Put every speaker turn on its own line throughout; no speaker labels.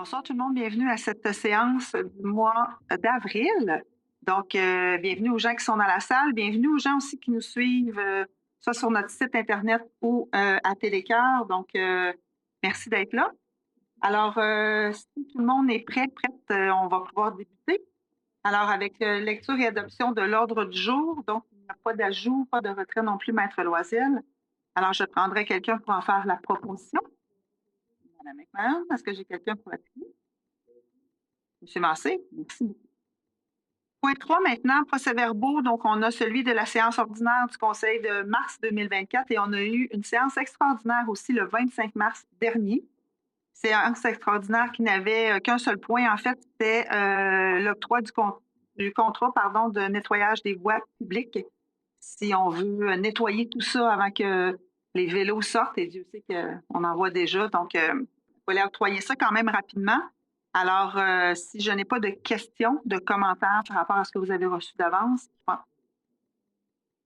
Bonsoir tout le monde, bienvenue à cette séance du mois d'avril. Donc, bienvenue aux gens qui sont dans la salle, bienvenue aux gens aussi qui nous suivent, soit sur notre site Internet ou à Télécœur. Donc, merci d'être là. Alors, si tout le monde est prête, on va pouvoir débuter. Alors, avec lecture et adoption de l'ordre du jour, donc il n'y a pas d'ajout, pas de retrait non plus, Maître Loisel. Alors, je prendrai quelqu'un pour en faire la proposition. Madame McMahon, est-ce que j'ai quelqu'un pour appuyer? Monsieur Massé, merci beaucoup. Point 3 maintenant, procès-verbaux. Donc, on a celui de la séance ordinaire du Conseil de mars 2024 et on a eu une séance extraordinaire aussi le 25 mars dernier. Séance extraordinaire qui n'avait qu'un seul point. En fait, c'était l'octroi du contrat de nettoyage des voies publiques. Si on veut nettoyer tout ça avant que les vélos sortent, et Dieu sait qu'on en voit déjà. Donc, il fallait octroyer ça quand même rapidement. Alors, si je n'ai pas de questions, de commentaires par rapport à ce que vous avez reçu d'avance.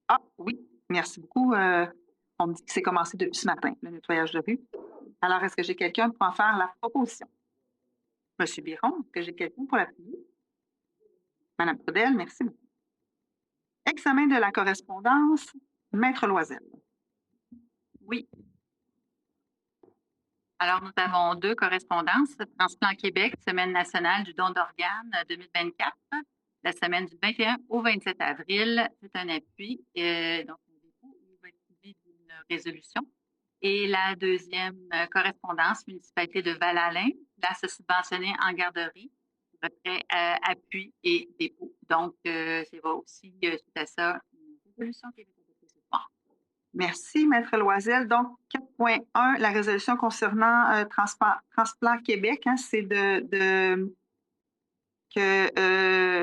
Ah oui, merci beaucoup. On me dit que c'est commencé depuis ce matin, le nettoyage de rue. Alors, est-ce que j'ai quelqu'un pour en faire la proposition? Monsieur Biron, est-ce que j'ai quelqu'un pour l'appuyer? Madame Trudel, merci beaucoup. Examen de la correspondance, Maître Loisel.
Oui. Alors, nous avons deux correspondances. Transplant Québec, Semaine nationale du don d'organes 2024. La semaine du 21 au 27 avril, c'est un appui. Donc, il va être suivi d'une résolution. Et la deuxième correspondance, municipalité de Val-Alain, place subventionnée en garderie, retrait, appui et dépôt. Donc, c'est aussi, suite à ça, une résolution qui est adoptée ce soir.
Merci, Maître Loisel. Donc, 4.1, la résolution concernant Transplant Québec, c'est que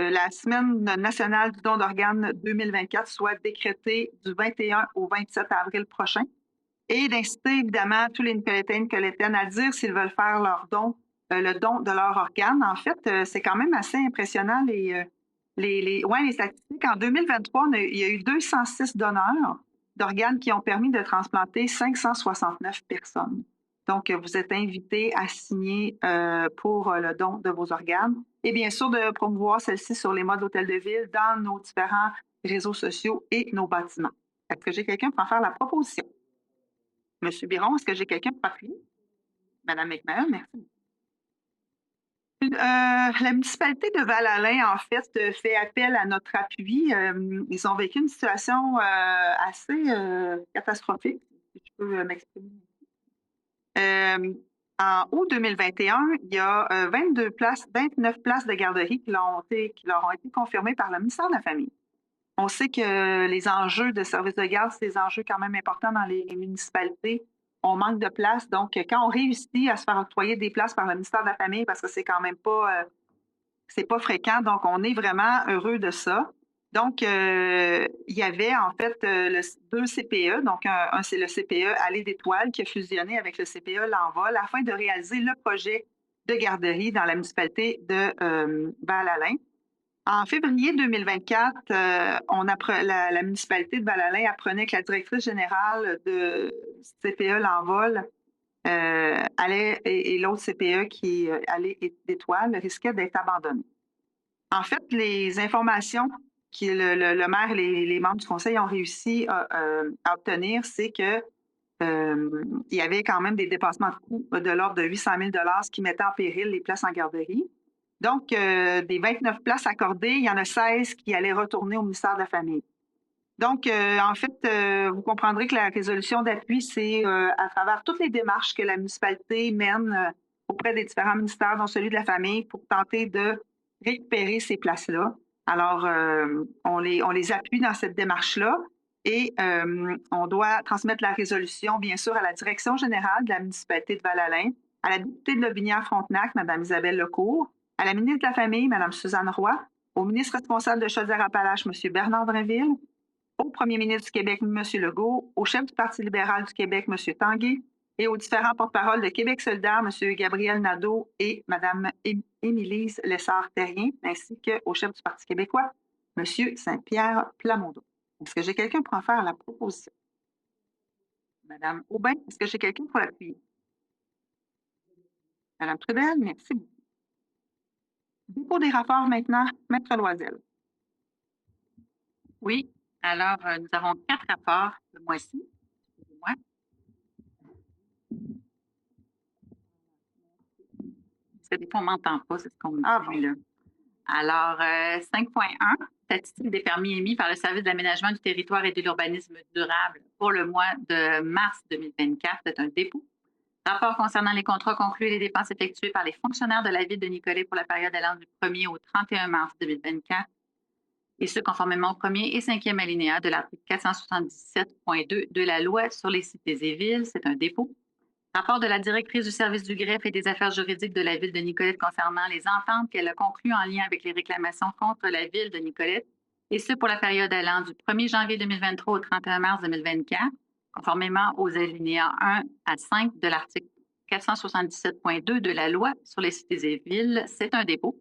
la Semaine nationale du don d'organes 2024 soit décrétée du 21 au 27 avril prochain et d'inciter évidemment tous les Nicolétains et Nicolétaines à dire s'ils veulent faire leur don, le don de leur organe. En fait, c'est quand même assez impressionnant les statistiques. En 2023, il y a eu 206 donneurs d'organes qui ont permis de transplanter 569 personnes. Donc, vous êtes invités à signer pour le don de vos organes et bien sûr de promouvoir celle-ci sur les modes d'hôtel de ville dans nos différents réseaux sociaux et nos bâtiments. Est-ce que j'ai quelqu'un pour en faire la proposition? Monsieur Biron, est-ce que j'ai quelqu'un pour appuyer? Madame McMahon, merci. La municipalité de Val-Alain, en fait, fait appel à notre appui. Ils ont vécu une situation assez catastrophique, si je peux m'exprimer. En août 2021, il y a 29 places de garderie qui leur ont été confirmées par le ministère de la Famille. On sait que les enjeux de services de garde, c'est des enjeux quand même importants dans les municipalités. On manque de place. Donc, quand on réussit à se faire octroyer des places par le ministère de la Famille, parce que c'est quand même pas, c'est pas fréquent, donc on est vraiment heureux de ça. Donc, il y avait en fait deux CPE. Donc, un c'est le CPE Allée d'Étoiles qui a fusionné avec le CPE L'Envol afin de réaliser le projet de garderie dans la municipalité de Val-Alain. En février 2024, la municipalité de Val-Alain apprenait que la directrice générale de CPE L'Envol et l'autre CPE qui allait d'Étoile risquaient d'être abandonnés. En fait, les informations que le maire et les membres du conseil ont réussi à obtenir, c'est que il y avait quand même des dépassements de coûts de l'ordre de 800 000 ce qui mettait en péril les places en garderie. Donc, des 29 places accordées, il y en a 16 qui allaient retourner au ministère de la Famille. Donc, en fait, vous comprendrez que la résolution d'appui, c'est à travers toutes les démarches que la municipalité mène auprès des différents ministères, dont celui de la Famille, pour tenter de récupérer ces places-là. Alors, on les appuie dans cette démarche-là et on doit transmettre la résolution, bien sûr, à la direction générale de la municipalité de Val-Alain, à la députée de Lobinière-Frontenac, Mme Isabelle Lecourt, à la ministre de la Famille, Mme Suzanne Roy, au ministre responsable de Chaudière-Appalaches, M. Bernard Drinville, au premier ministre du Québec, M. Legault, au chef du Parti libéral du Québec, M. Tanguay, et aux différents porte-parole de Québec solidaire, M. Gabriel Nadeau et Mme Émilise Lessard-Terrien, ainsi qu'au chef du Parti québécois, M. Saint-Pierre Plamondon. Est-ce que j'ai quelqu'un pour en faire la proposition? Mme Aubin, est-ce que j'ai quelqu'un pour l'appuyer? Madame Trudel, merci beaucoup. Dépôt des rapports maintenant, Maître Loisel.
Oui. Alors, nous avons 4 rapports ce mois-ci. Excusez-moi. Parce que des fois, on ne m'entend pas, c'est ce qu'on me dit là. Alors, 5.1, statistique des permis émis par le Service de l'aménagement du territoire et de l'urbanisme durable pour le mois de mars 2024. C'est un dépôt. Rapport concernant les contrats conclus et les dépenses effectuées par les fonctionnaires de la Ville de Nicolet pour la période allant du 1er au 31 mars 2024, et ce, conformément au premier et cinquième alinéa de l'article 477.2 de la Loi sur les cités et villes. C'est un dépôt. Rapport de la directrice du service du greffe et des affaires juridiques de la Ville de Nicolette concernant les ententes qu'elle a conclues en lien avec les réclamations contre la Ville de Nicolette, et ce pour la période allant du 1er janvier 2023 au 31 mars 2024, conformément aux alinéas 1 à 5 de l'article 477.2 de la Loi sur les cités et villes. C'est un dépôt.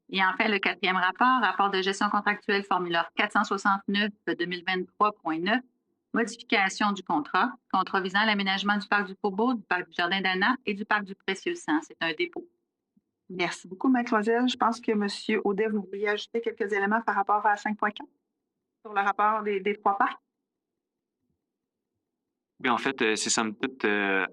Et enfin, le 4e rapport, rapport de gestion contractuelle formulaire 469-2023.9, modification du contrat visant l'aménagement du parc du Faubourg, du parc du Jardin-d'Anna et du parc du Précieux-Sang. C'est un dépôt.
Merci beaucoup, Maître Loisel. Je pense que M. Audet, vous vouliez ajouter quelques éléments par rapport à 5.4 sur le rapport des 3 parcs?
Oui, en fait, c'est somme toute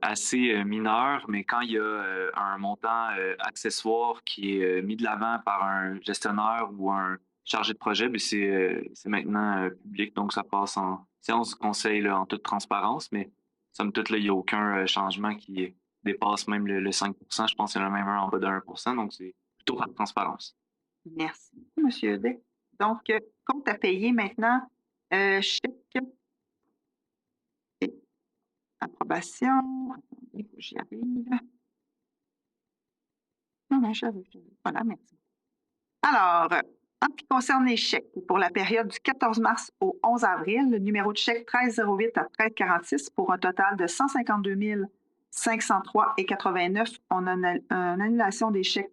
assez mineur, mais quand il y a un montant accessoire qui est mis de l'avant par un gestionnaire ou un chargé de projet, bien, c'est maintenant public, donc ça passe en séance du conseil là, en toute transparence, mais somme toute, là, il n'y a aucun changement qui dépasse même le 5 Je pense qu'il y en a même un en bas de 1 donc c'est plutôt par transparence.
Merci beaucoup, M. Audet. Donc, compte à payer maintenant, chèque. Approbation. Attendez, j'y arrive. Non, j'arrive. Voilà, merci. Alors, en ce qui concerne les chèques, pour la période du 14 mars au 11 avril, le numéro de chèque 1308 à 1346 pour un total de 152 503,89. On a une annulation des chèques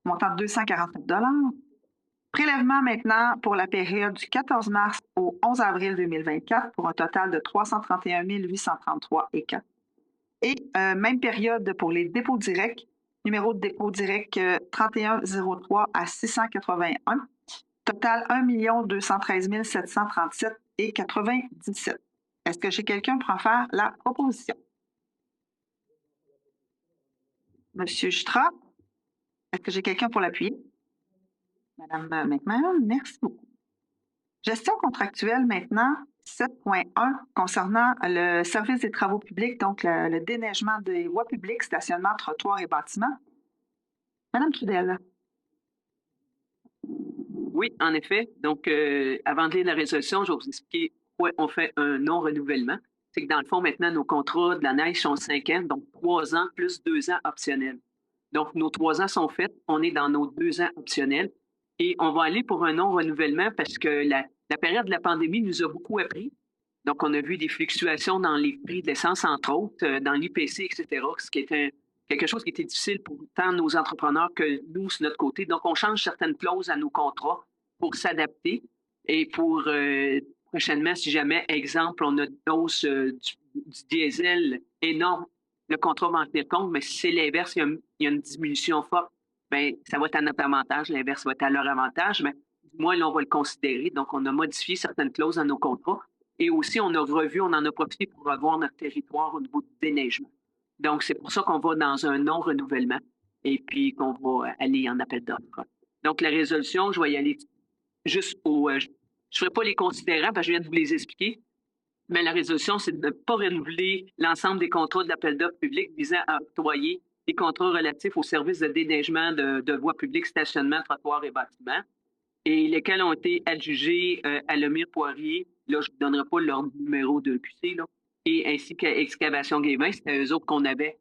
montant de 249 $. Prélèvement maintenant pour la période du 14 mars au 11 avril 2024 pour un total de 331 833,4. Et même période pour les dépôts directs, numéro de dépôt direct 3103 à 681, total 1 213 737,97. Est-ce que j'ai quelqu'un pour en faire la proposition? Monsieur Jutra, est-ce que j'ai quelqu'un pour l'appuyer? Madame McMahon, merci beaucoup. Gestion contractuelle maintenant, 7.1 concernant le service des travaux publics, donc le déneigement des voies publiques, stationnement, trottoirs et bâtiments. Madame Trudel.
Oui, en effet. Donc, avant de lire la résolution, je vais vous expliquer pourquoi on fait un non-renouvellement. C'est que dans le fond, maintenant, nos contrats de la neige sont 5 ans, donc 3 ans plus 2 ans optionnels. Donc, nos 3 ans sont faits, on est dans nos 2 ans optionnels et on va aller pour un non-renouvellement parce que la période de la pandémie nous a beaucoup appris. Donc, on a vu des fluctuations dans les prix de l'essence, entre autres, dans l'IPC, etc., ce qui était quelque chose qui était difficile pour tant nos entrepreneurs que nous, sur notre côté. Donc, on change certaines clauses à nos contrats pour s'adapter et pour prochainement, si jamais, exemple, on a une hausse du diesel énorme, le contrat va en tenir compte, mais si c'est l'inverse, il y a une diminution forte, bien, ça va être à notre avantage, l'inverse va être à leur avantage, mais du moins, là, on va le considérer. Donc, on a modifié certaines clauses dans nos contrats et aussi, on a revu, on en a profité pour revoir notre territoire au niveau du déneigement. Donc, c'est pour ça qu'on va dans un non-renouvellement et puis qu'on va aller en appel d'offres. Donc, la résolution, je vais y aller juste au... je ne ferai pas les considérants parce que je viens de vous les expliquer, mais la résolution, c'est de ne pas renouveler l'ensemble des contrats de l'appel d'offres public visant à octroyer des contrats relatifs aux services de déneigement de voies publiques, stationnement, trottoirs et bâtiments, et lesquels ont été adjugés à Lemire Poirier. Là, je ne vous donnerai pas leur numéro de QC, là, et ainsi qu'à Excavation Guévin. C'était eux autres qu'on avait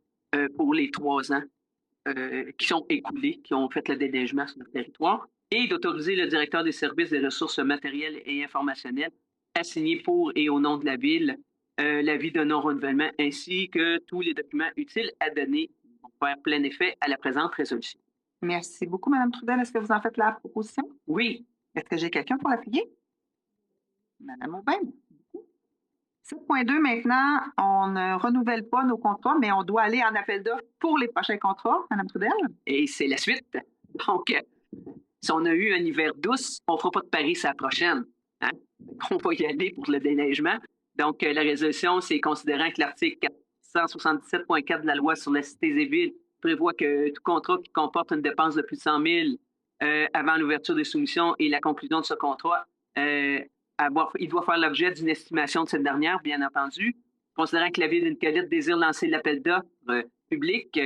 pour les 3 ans qui sont écoulés, qui ont fait le déneigement sur notre territoire, et d'autoriser le directeur des services des ressources matérielles et informationnelles à signer pour et au nom de la Ville l'avis de non-renouvellement ainsi que tous les documents utiles à donner pour faire plein effet à la présente résolution.
Merci beaucoup, Mme Trudel. Est-ce que vous en faites la proposition?
Oui.
Est-ce que j'ai quelqu'un pour l'appuyer? Mme Aubin. 7.2 maintenant, on ne renouvelle pas nos contrats, mais on doit aller en appel d'offres pour les prochains contrats, Mme Trudel?
Et c'est la suite. Donc, si on a eu un hiver douce, on ne fera pas de paris la prochaine. Hein? On va y aller pour le déneigement. Donc, la résolution, c'est considérant que l'article 477.4 de la loi sur la cité et villes prévoit que tout contrat qui comporte une dépense de plus de 100 000 avant l'ouverture des soumissions et la conclusion de ce contrat, il doit faire l'objet d'une estimation de cette dernière, bien entendu. Considérant que la Ville de Nicolette désire lancer l'appel d'offres public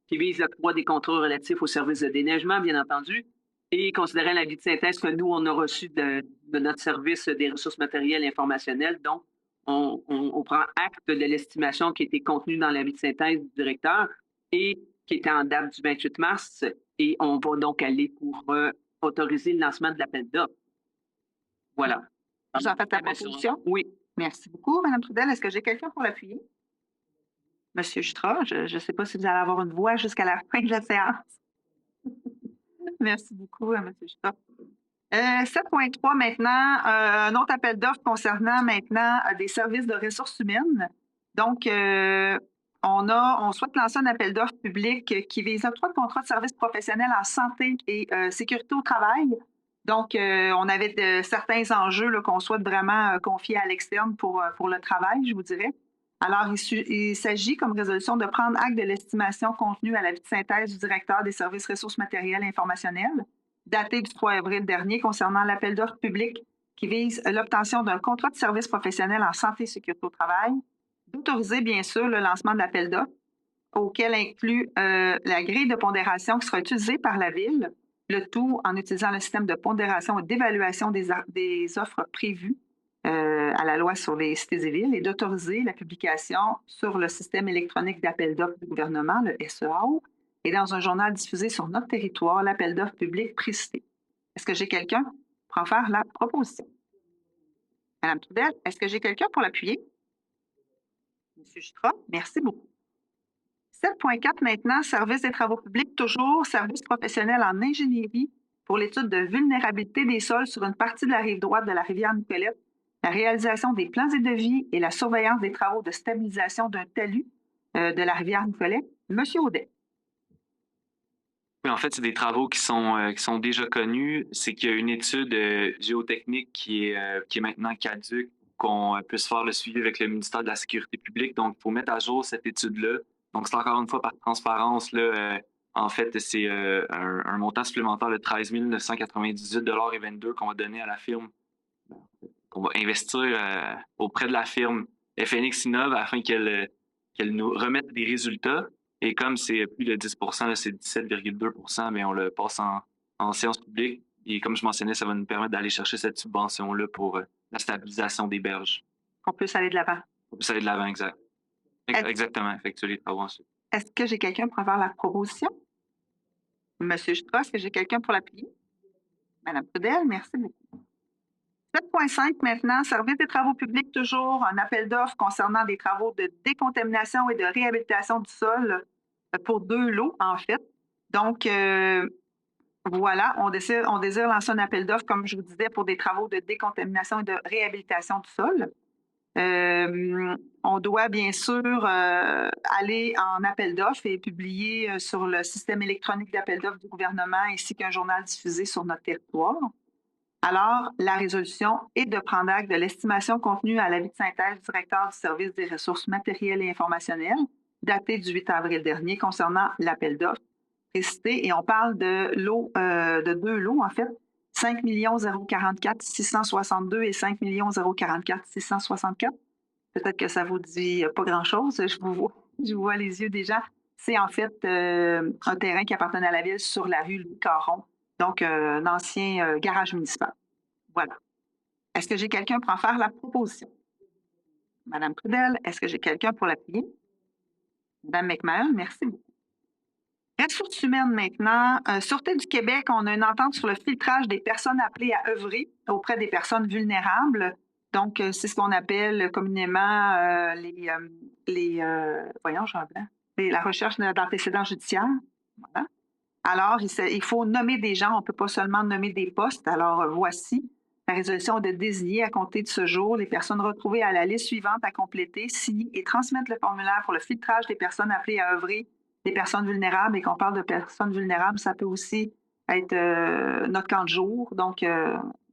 qui vise l'octroi des contrats relatifs au service de déneigement, bien entendu, et considérant l'avis de synthèse que nous, on a reçu de notre service des ressources matérielles et informationnelles, donc on prend acte de l'estimation qui était contenue dans l'avis de synthèse du directeur et qui était en date du 28 mars, et on va donc aller pour autoriser le lancement de l'appel d'offres. Voilà.
Vous en faites la proposition?
Oui.
Merci beaucoup, Mme Trudel. Est-ce que j'ai quelqu'un pour l'appuyer? Monsieur Jutra, je ne sais pas si vous allez avoir une voix jusqu'à la fin de la séance. Merci beaucoup, M. Jutra. 7.3 maintenant, un autre appel d'offres concernant maintenant des services de ressources humaines. Donc, on souhaite lancer un appel d'offres public qui vise l'octroi de contrats de services professionnels en santé et sécurité au travail. Donc, on avait certains enjeux qu'on souhaite vraiment confier à l'externe pour le travail, je vous dirais. Alors, il s'agit comme résolution de prendre acte de l'estimation contenue à l'avis de synthèse du directeur des services ressources matérielles et informationnelles, daté du 3 avril dernier, concernant l'appel d'offres public qui vise l'obtention d'un contrat de service professionnel en santé et sécurité au travail, d'autoriser bien sûr le lancement de l'appel d'offres, auquel inclut la grille de pondération qui sera utilisée par la Ville, le tout en utilisant le système de pondération et d'évaluation des offres prévues à la loi sur les cités et villes, et d'autoriser la publication sur le système électronique d'appel d'offres du gouvernement, le SEAO, et dans un journal diffusé sur notre territoire, l'appel d'offres public précité. Est-ce que j'ai quelqu'un pour en faire la proposition? Mme Trudel, est-ce que j'ai quelqu'un pour l'appuyer? Monsieur Jutra, merci beaucoup. 7.4 maintenant, service des travaux publics, toujours service professionnel en ingénierie pour l'étude de vulnérabilité des sols sur une partie de la rive droite de la rivière Nicolette, la réalisation des plans et devis et la surveillance des travaux de stabilisation d'un talus de la rivière Nicolette. Monsieur Audet.
Oui, en fait, c'est des travaux qui sont déjà connus. C'est qu'il y a une étude géotechnique qui est maintenant caduque pour qu'on puisse faire le suivi avec le ministère de la Sécurité publique. Donc, il faut mettre à jour cette étude-là. Donc, c'est encore une fois par transparence, là, en fait, c'est un montant supplémentaire de 13 998,22 $ qu'on va donner à la firme, qu'on va investir auprès de la firme FNX Innov afin qu'elle nous remette des résultats. Et comme c'est plus de 10 %, là, c'est 17,2 %, mais on le passe en séance publique. Et comme je mentionnais, ça va nous permettre d'aller chercher cette subvention-là pour la stabilisation des berges.
On peut aller de l'avant.
On peut aller de l'avant, exact. Exactement, effectuer les travaux ensuite.
Est-ce que j'ai quelqu'un pour faire la proposition? Monsieur Jutra, est-ce que j'ai quelqu'un pour l'appuyer? Madame Trudel, merci beaucoup. 7.5 maintenant, service des travaux publics, toujours un appel d'offres concernant des travaux de décontamination et de réhabilitation du sol pour 2 lots, en fait. Donc, voilà, on désire lancer un appel d'offres, comme je vous disais, pour des travaux de décontamination et de réhabilitation du sol. On doit bien sûr aller en appel d'offres et publier sur le système électronique d'appel d'offres du gouvernement ainsi qu'un journal diffusé sur notre territoire. Alors, la résolution est de prendre acte de l'estimation contenue à l'avis de synthèse du directeur du service des ressources matérielles et informationnelles, daté du 8 avril dernier, concernant l'appel d'offres précité. Et on parle de 2 lots, en fait, 5 044 662 et 5 044 664. Peut-être que ça vous dit pas grand-chose. Je vous vois les yeux déjà. C'est en fait un terrain qui appartenait à la ville sur la rue Louis-Caron, donc un ancien garage municipal. Voilà. Est-ce que j'ai quelqu'un pour en faire la proposition? Madame Trudel, est-ce que j'ai quelqu'un pour l'appuyer? Madame McMahon, merci beaucoup. Ressources humaines maintenant. Sûreté du Québec, on a une entente sur le filtrage des personnes appelées à œuvrer auprès des personnes vulnérables. Donc, c'est ce qu'on appelle communément la recherche d'antécédents judiciaires. Voilà. Alors, il faut nommer des gens, on ne peut pas seulement nommer des postes. Alors, voici la résolution de désigner à compter de ce jour les personnes retrouvées à la liste suivante à compléter, signer et transmettre le formulaire pour le filtrage des personnes appelées à œuvrer des personnes vulnérables et qu'on parle de personnes vulnérables, ça peut aussi être notre camp de jour. Donc,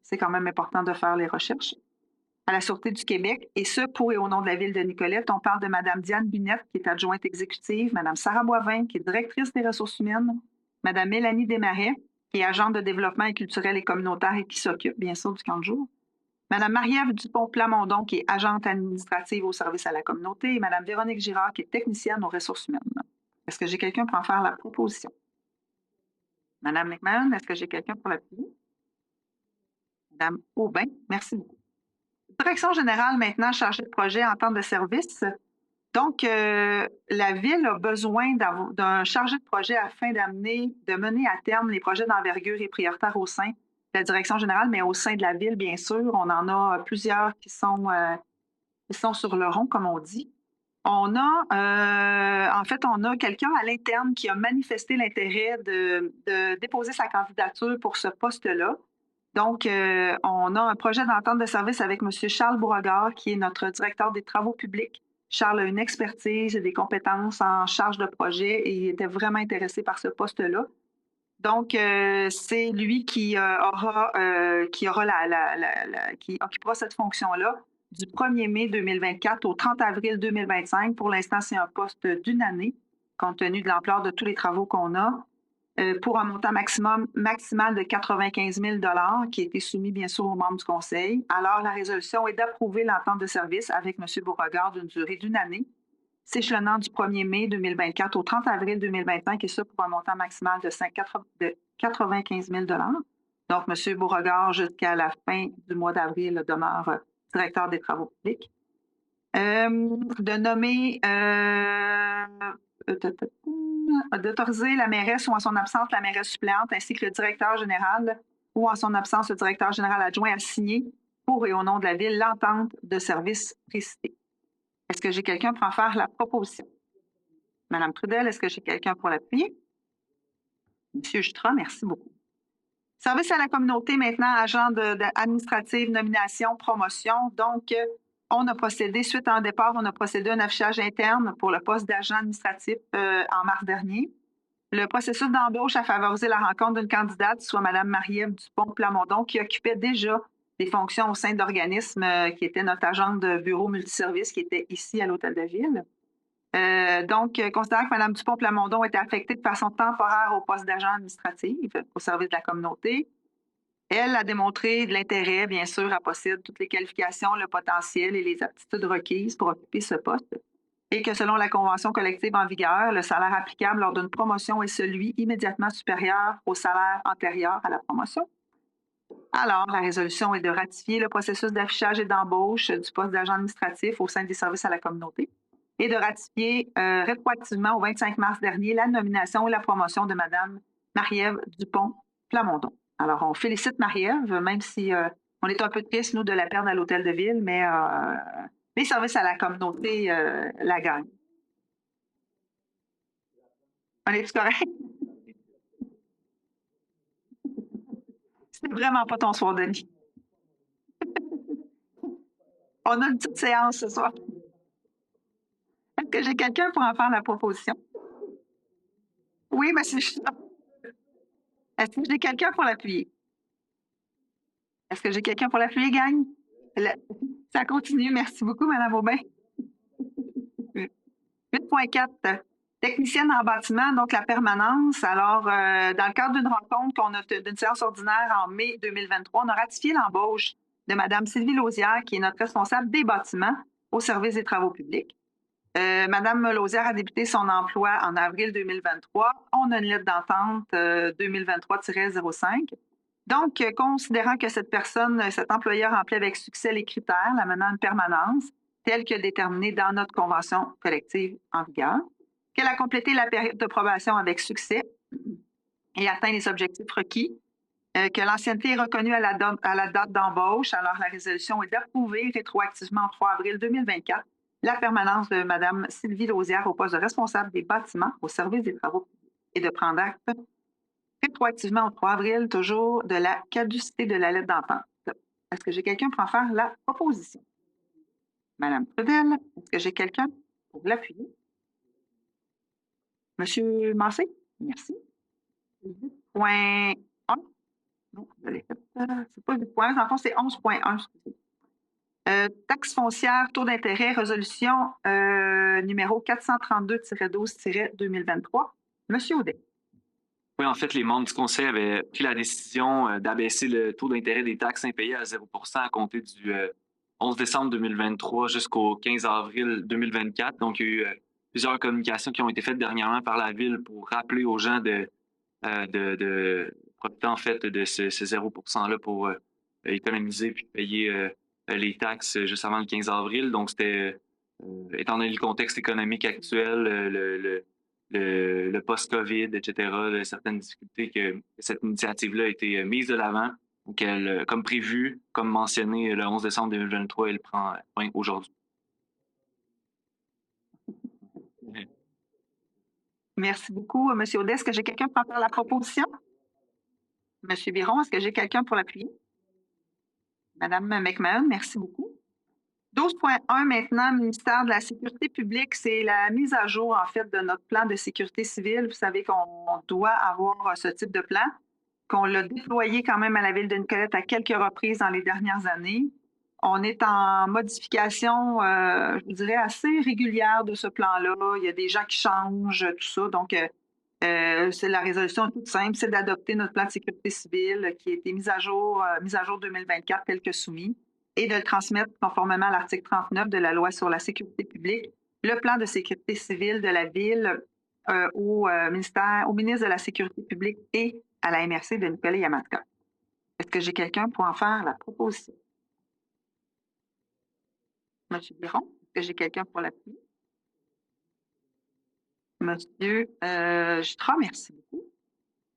c'est quand même important de faire les recherches. À la Sûreté du Québec, et ce, pour et au nom de la Ville de Nicolette, on parle de Mme Diane Binette, qui est adjointe exécutive, Mme Sarah Boivin, qui est directrice des ressources humaines, Mme Mélanie Desmarais, qui est agente de développement culturel et communautaire et qui s'occupe, bien sûr, du camp de jour, Mme Marie-Ève Dupont-Plamondon, qui est agente administrative au service à la communauté, et Mme Véronique Girard, qui est technicienne aux ressources humaines. Est-ce que j'ai quelqu'un pour en faire la proposition? Mme McMahon, est-ce que j'ai quelqu'un pour l'appuyer? Mme Aubin, merci beaucoup. Direction générale maintenant, chargée de projet en temps de service. Donc, la Ville a besoin d'un chargé de projet afin de mener à terme les projets d'envergure et prioritaires au sein de la Direction générale, mais au sein de la Ville, bien sûr. On en a plusieurs qui sont sur le rond, comme on dit. On a quelqu'un à l'interne qui a manifesté l'intérêt de déposer sa candidature pour ce poste-là. Donc, on a un projet d'entente de service avec M. Charles Beauregard, qui est notre directeur des travaux publics. Charles a une expertise et des compétences en charge de projet et il était vraiment intéressé par ce poste-là. Donc, c'est lui qui occupera cette fonction-là du 1er mai 2024 au 30 avril 2025. Pour l'instant, c'est un poste d'une année, compte tenu de l'ampleur de tous les travaux qu'on a. Pour un montant maximal de 95 000 qui a été soumis, bien sûr, aux membres du Conseil. Alors, la résolution est d'approuver l'entente de service avec M. Beauregard d'une durée d'une année, s'échelonnant du 1er mai 2024 au 30 avril 2025, et ça pour un montant maximal de 95 000 Donc, M. Beauregard, jusqu'à la fin du mois d'avril, demeure directeur des travaux publics. D'autoriser la mairesse ou en son absence la mairesse suppléante ainsi que le directeur général ou en son absence le directeur général adjoint à signer pour et au nom de la Ville l'entente de service précitée. Est-ce que j'ai quelqu'un pour en faire la proposition? Madame Trudel, est-ce que j'ai quelqu'un pour l'appuyer? Monsieur Jutra, merci beaucoup. Service à la communauté maintenant, agent administratif, nomination, promotion. Donc, on a procédé, suite à un départ, on a procédé à un affichage interne pour le poste d'agent administratif en mars dernier. Le processus d'embauche a favorisé la rencontre d'une candidate, soit Mme Marie-Ève Dupont-Plamondon, qui occupait déjà des fonctions au sein de l'organisme qui était notre agente de bureau multiservice qui était ici à l'Hôtel de Ville. Donc, considérant que Mme Dupont-Plamondon était affectée de façon temporaire au poste d'agent administratif au service de la communauté, elle a démontré de l'intérêt, bien sûr, elle possède toutes les qualifications, le potentiel et les aptitudes requises pour occuper ce poste. Et que selon la convention collective en vigueur, le salaire applicable lors d'une promotion est celui immédiatement supérieur au salaire antérieur à la promotion. Alors, la résolution est de ratifier le processus d'affichage et d'embauche du poste d'agent administratif au sein des services à la communauté et de ratifier rétroactivement au 25 mars dernier la nomination et la promotion de Mme Marie-Ève Dupont-Plamondon. Alors, on félicite Marie-Ève, même si on est un peu triste, nous, de la perdre à l'Hôtel de Ville, mais les services à la communauté la gagnent. On est-tu correct? C'est vraiment pas ton soir, Denis. On a une petite séance ce soir. Est-ce que j'ai quelqu'un pour en faire la proposition? Oui, mais c'est juste. Est-ce que j'ai quelqu'un pour l'appuyer? Est-ce que j'ai quelqu'un pour l'appuyer, gang? Ça continue. Merci beaucoup, Mme Aubin. 8.4. Technicienne en bâtiment, donc la permanence. Alors, dans le cadre d'une rencontre d'une séance ordinaire en mai 2023, on a ratifié l'embauche de Mme Sylvie Lausière, qui est notre responsable des bâtiments au service des travaux publics. Mme Lausière a débuté son emploi en avril 2023. On a une lettre d'entente 2023-05. Donc, considérant que cet employeur remplit avec succès les critères, la menant une permanence, telle que déterminée dans notre convention collective en vigueur, qu'elle a complété la période de probation avec succès et atteint les objectifs requis, que l'ancienneté est reconnue à la date d'embauche. Alors, la résolution est d'approuver rétroactivement au 3 avril 2024 la permanence de Mme Sylvie Lausière au poste de responsable des bâtiments au service des travaux et de prendre acte rétroactivement au 3 avril, toujours de la caducité de la lettre d'entente. Est-ce que j'ai quelqu'un pour en faire la proposition? Madame Trudel, est-ce que j'ai quelqu'un pour l'appuyer? Monsieur Massé? Merci. 8.1. Non, je l'ai fait. C'est pas 8 points. En fond, c'est 11.1. Taxe foncière, taux d'intérêt, résolution numéro 432-12-2023. Monsieur Audet.
Oui, en fait, les membres du conseil avaient pris la décision d'abaisser le taux d'intérêt des taxes impayées à 0 à compter du 11 décembre 2023 jusqu'au 15 avril 2024. Donc, il y a eu plusieurs communications qui ont été faites dernièrement par la Ville pour rappeler aux gens de profiter en fait de ce 0 %-là pour économiser puis payer les taxes juste avant le 15 avril. Donc, c'était, étant donné le contexte économique actuel, le post-COVID, etc., certaines difficultés que cette initiative-là a été mise de l'avant. Donc, comme prévu, comme mentionné le 11 décembre 2023, elle prend fin aujourd'hui.
Merci beaucoup, M. Audet. Est-ce que j'ai quelqu'un pour en faire la proposition? M. Biron, est-ce que j'ai quelqu'un pour l'appuyer? Mme McMahon, merci beaucoup. 12.1 maintenant, ministère de la Sécurité publique, c'est la mise à jour, en fait, de notre plan de sécurité civile. Vous savez qu'on doit avoir ce type de plan, qu'on l'a déployé quand même à la Ville de Nicolette à quelques reprises dans les dernières années. On est en modification, je vous dirais, assez régulière de ce plan-là. Il y a des gens qui changent, tout ça. Donc, c'est la résolution toute simple, c'est d'adopter notre plan de sécurité civile qui a été mis à jour 2024 tel que soumis et de le transmettre conformément à l'article 39 de la loi sur la sécurité publique, le plan de sécurité civile de la Ville au ministre de la Sécurité publique et à la MRC de Nicolet-Yamaska. Est-ce que j'ai quelqu'un pour en faire la proposition? Monsieur Biron, est-ce que j'ai quelqu'un pour l'appui? Monsieur Jutra, merci beaucoup.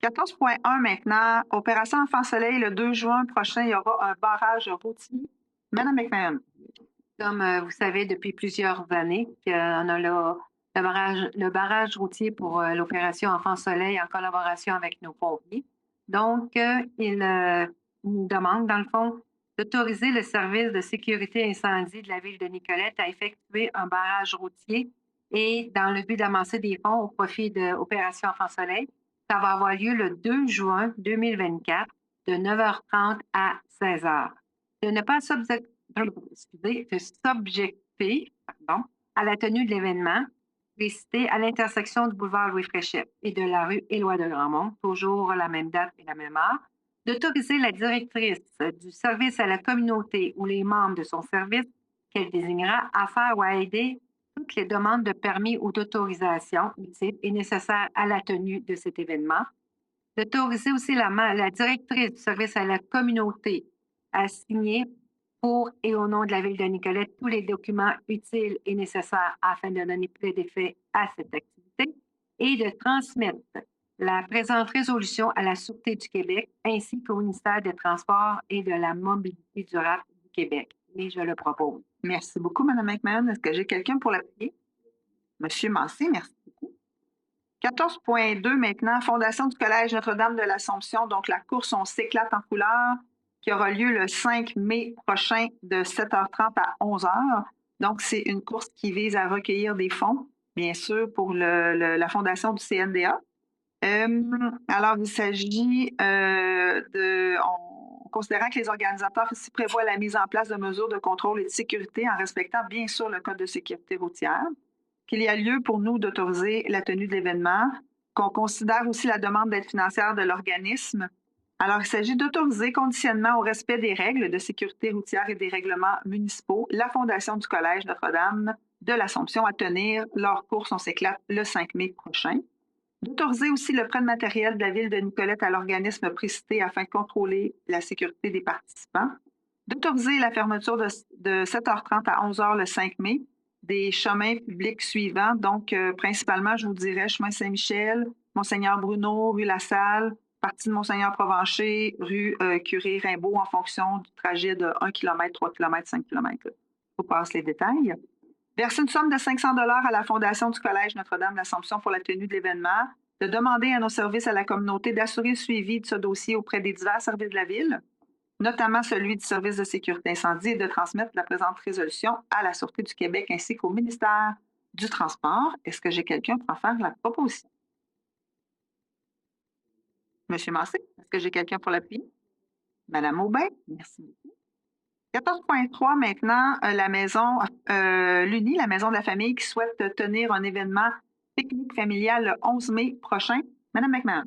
14.1 maintenant, Opération Enfant Soleil, le 2 juin prochain, il y aura un barrage routier. Madame McMahon.
Comme vous savez, depuis plusieurs années, on a le barrage routier pour l'opération Enfant Soleil en collaboration avec nos pompiers. Donc, il nous demande, dans le fond, d'autoriser le service de sécurité incendie de la Ville de Nicolette à effectuer un barrage routier et dans le but d'amasser des fonds au profit de l'opération Enfant Soleil. Ça va avoir lieu le 2 juin 2024 de 9h30 à 16h. De ne pas s'objecter à la tenue de l'événement précité à l'intersection du boulevard Louis-Fréchette et de la rue Éloi de Grandmont, toujours la même date et la même heure, d'autoriser la directrice du service à la communauté ou les membres de son service qu'elle désignera à faire ou à aider toutes les demandes de permis ou d'autorisation utiles et nécessaires à la tenue de cet événement, d'autoriser aussi la directrice du service à la communauté à signer pour et au nom de la Ville de Nicolette tous les documents utiles et nécessaires afin de donner plein d'effet à cette activité et de transmettre la présente résolution à la Sûreté du Québec ainsi qu'au ministère des Transports et de la Mobilité durable du Québec. Et je le propose.
Merci beaucoup, Mme McMahon. Est-ce que j'ai quelqu'un pour l'appuyer? Monsieur Massé, merci beaucoup. 14.2 maintenant, Fondation du Collège Notre-Dame de l'Assomption. Donc, la course On s'éclate en couleurs qui aura lieu le 5 mai prochain de 7h30 à 11h. Donc, c'est une course qui vise à recueillir des fonds, bien sûr, pour la fondation du CNDA. Alors, il s'agit considérant que les organisateurs ici prévoient la mise en place de mesures de contrôle et de sécurité en respectant bien sûr le Code de sécurité routière, qu'il y a lieu pour nous d'autoriser la tenue de l'événement, qu'on considère aussi la demande d'aide financière de l'organisme. Alors, il s'agit d'autoriser, conditionnement au respect des règles de sécurité routière et des règlements municipaux, la Fondation du Collège Notre-Dame de l'Assomption à tenir leur course On s'éclate le 5 mai prochain. D'autoriser aussi le prêt de matériel de la Ville de Nicolette à l'organisme précité afin de contrôler la sécurité des participants. D'autoriser la fermeture de 7h30 à 11h le 5 mai des chemins publics suivants. Donc, principalement, je vous dirais, chemin Saint-Michel, Monseigneur Bruno, rue La Salle, partie de Monseigneur Provencher, rue Curé Rimbaud en fonction du trajet de 1 km, 3 km, 5 km. Je vous passe les détails. Verser une somme de 500 $ à la Fondation du Collège Notre-Dame de l'Assomption pour la tenue de l'événement, de demander à nos services à la communauté d'assurer le suivi de ce dossier auprès des divers services de la Ville, notamment celui du service de sécurité incendie, et de transmettre la présente résolution à la Sûreté du Québec ainsi qu'au ministère du transport. Est-ce que j'ai quelqu'un pour en faire la proposition? Monsieur Massé, est-ce que j'ai quelqu'un pour l'appuyer? Madame Aubin, merci beaucoup. 14.3 maintenant, la maison, l'UNI, la maison de la famille qui souhaite tenir un événement pique-nique familial le 11 mai prochain. Madame McMahon.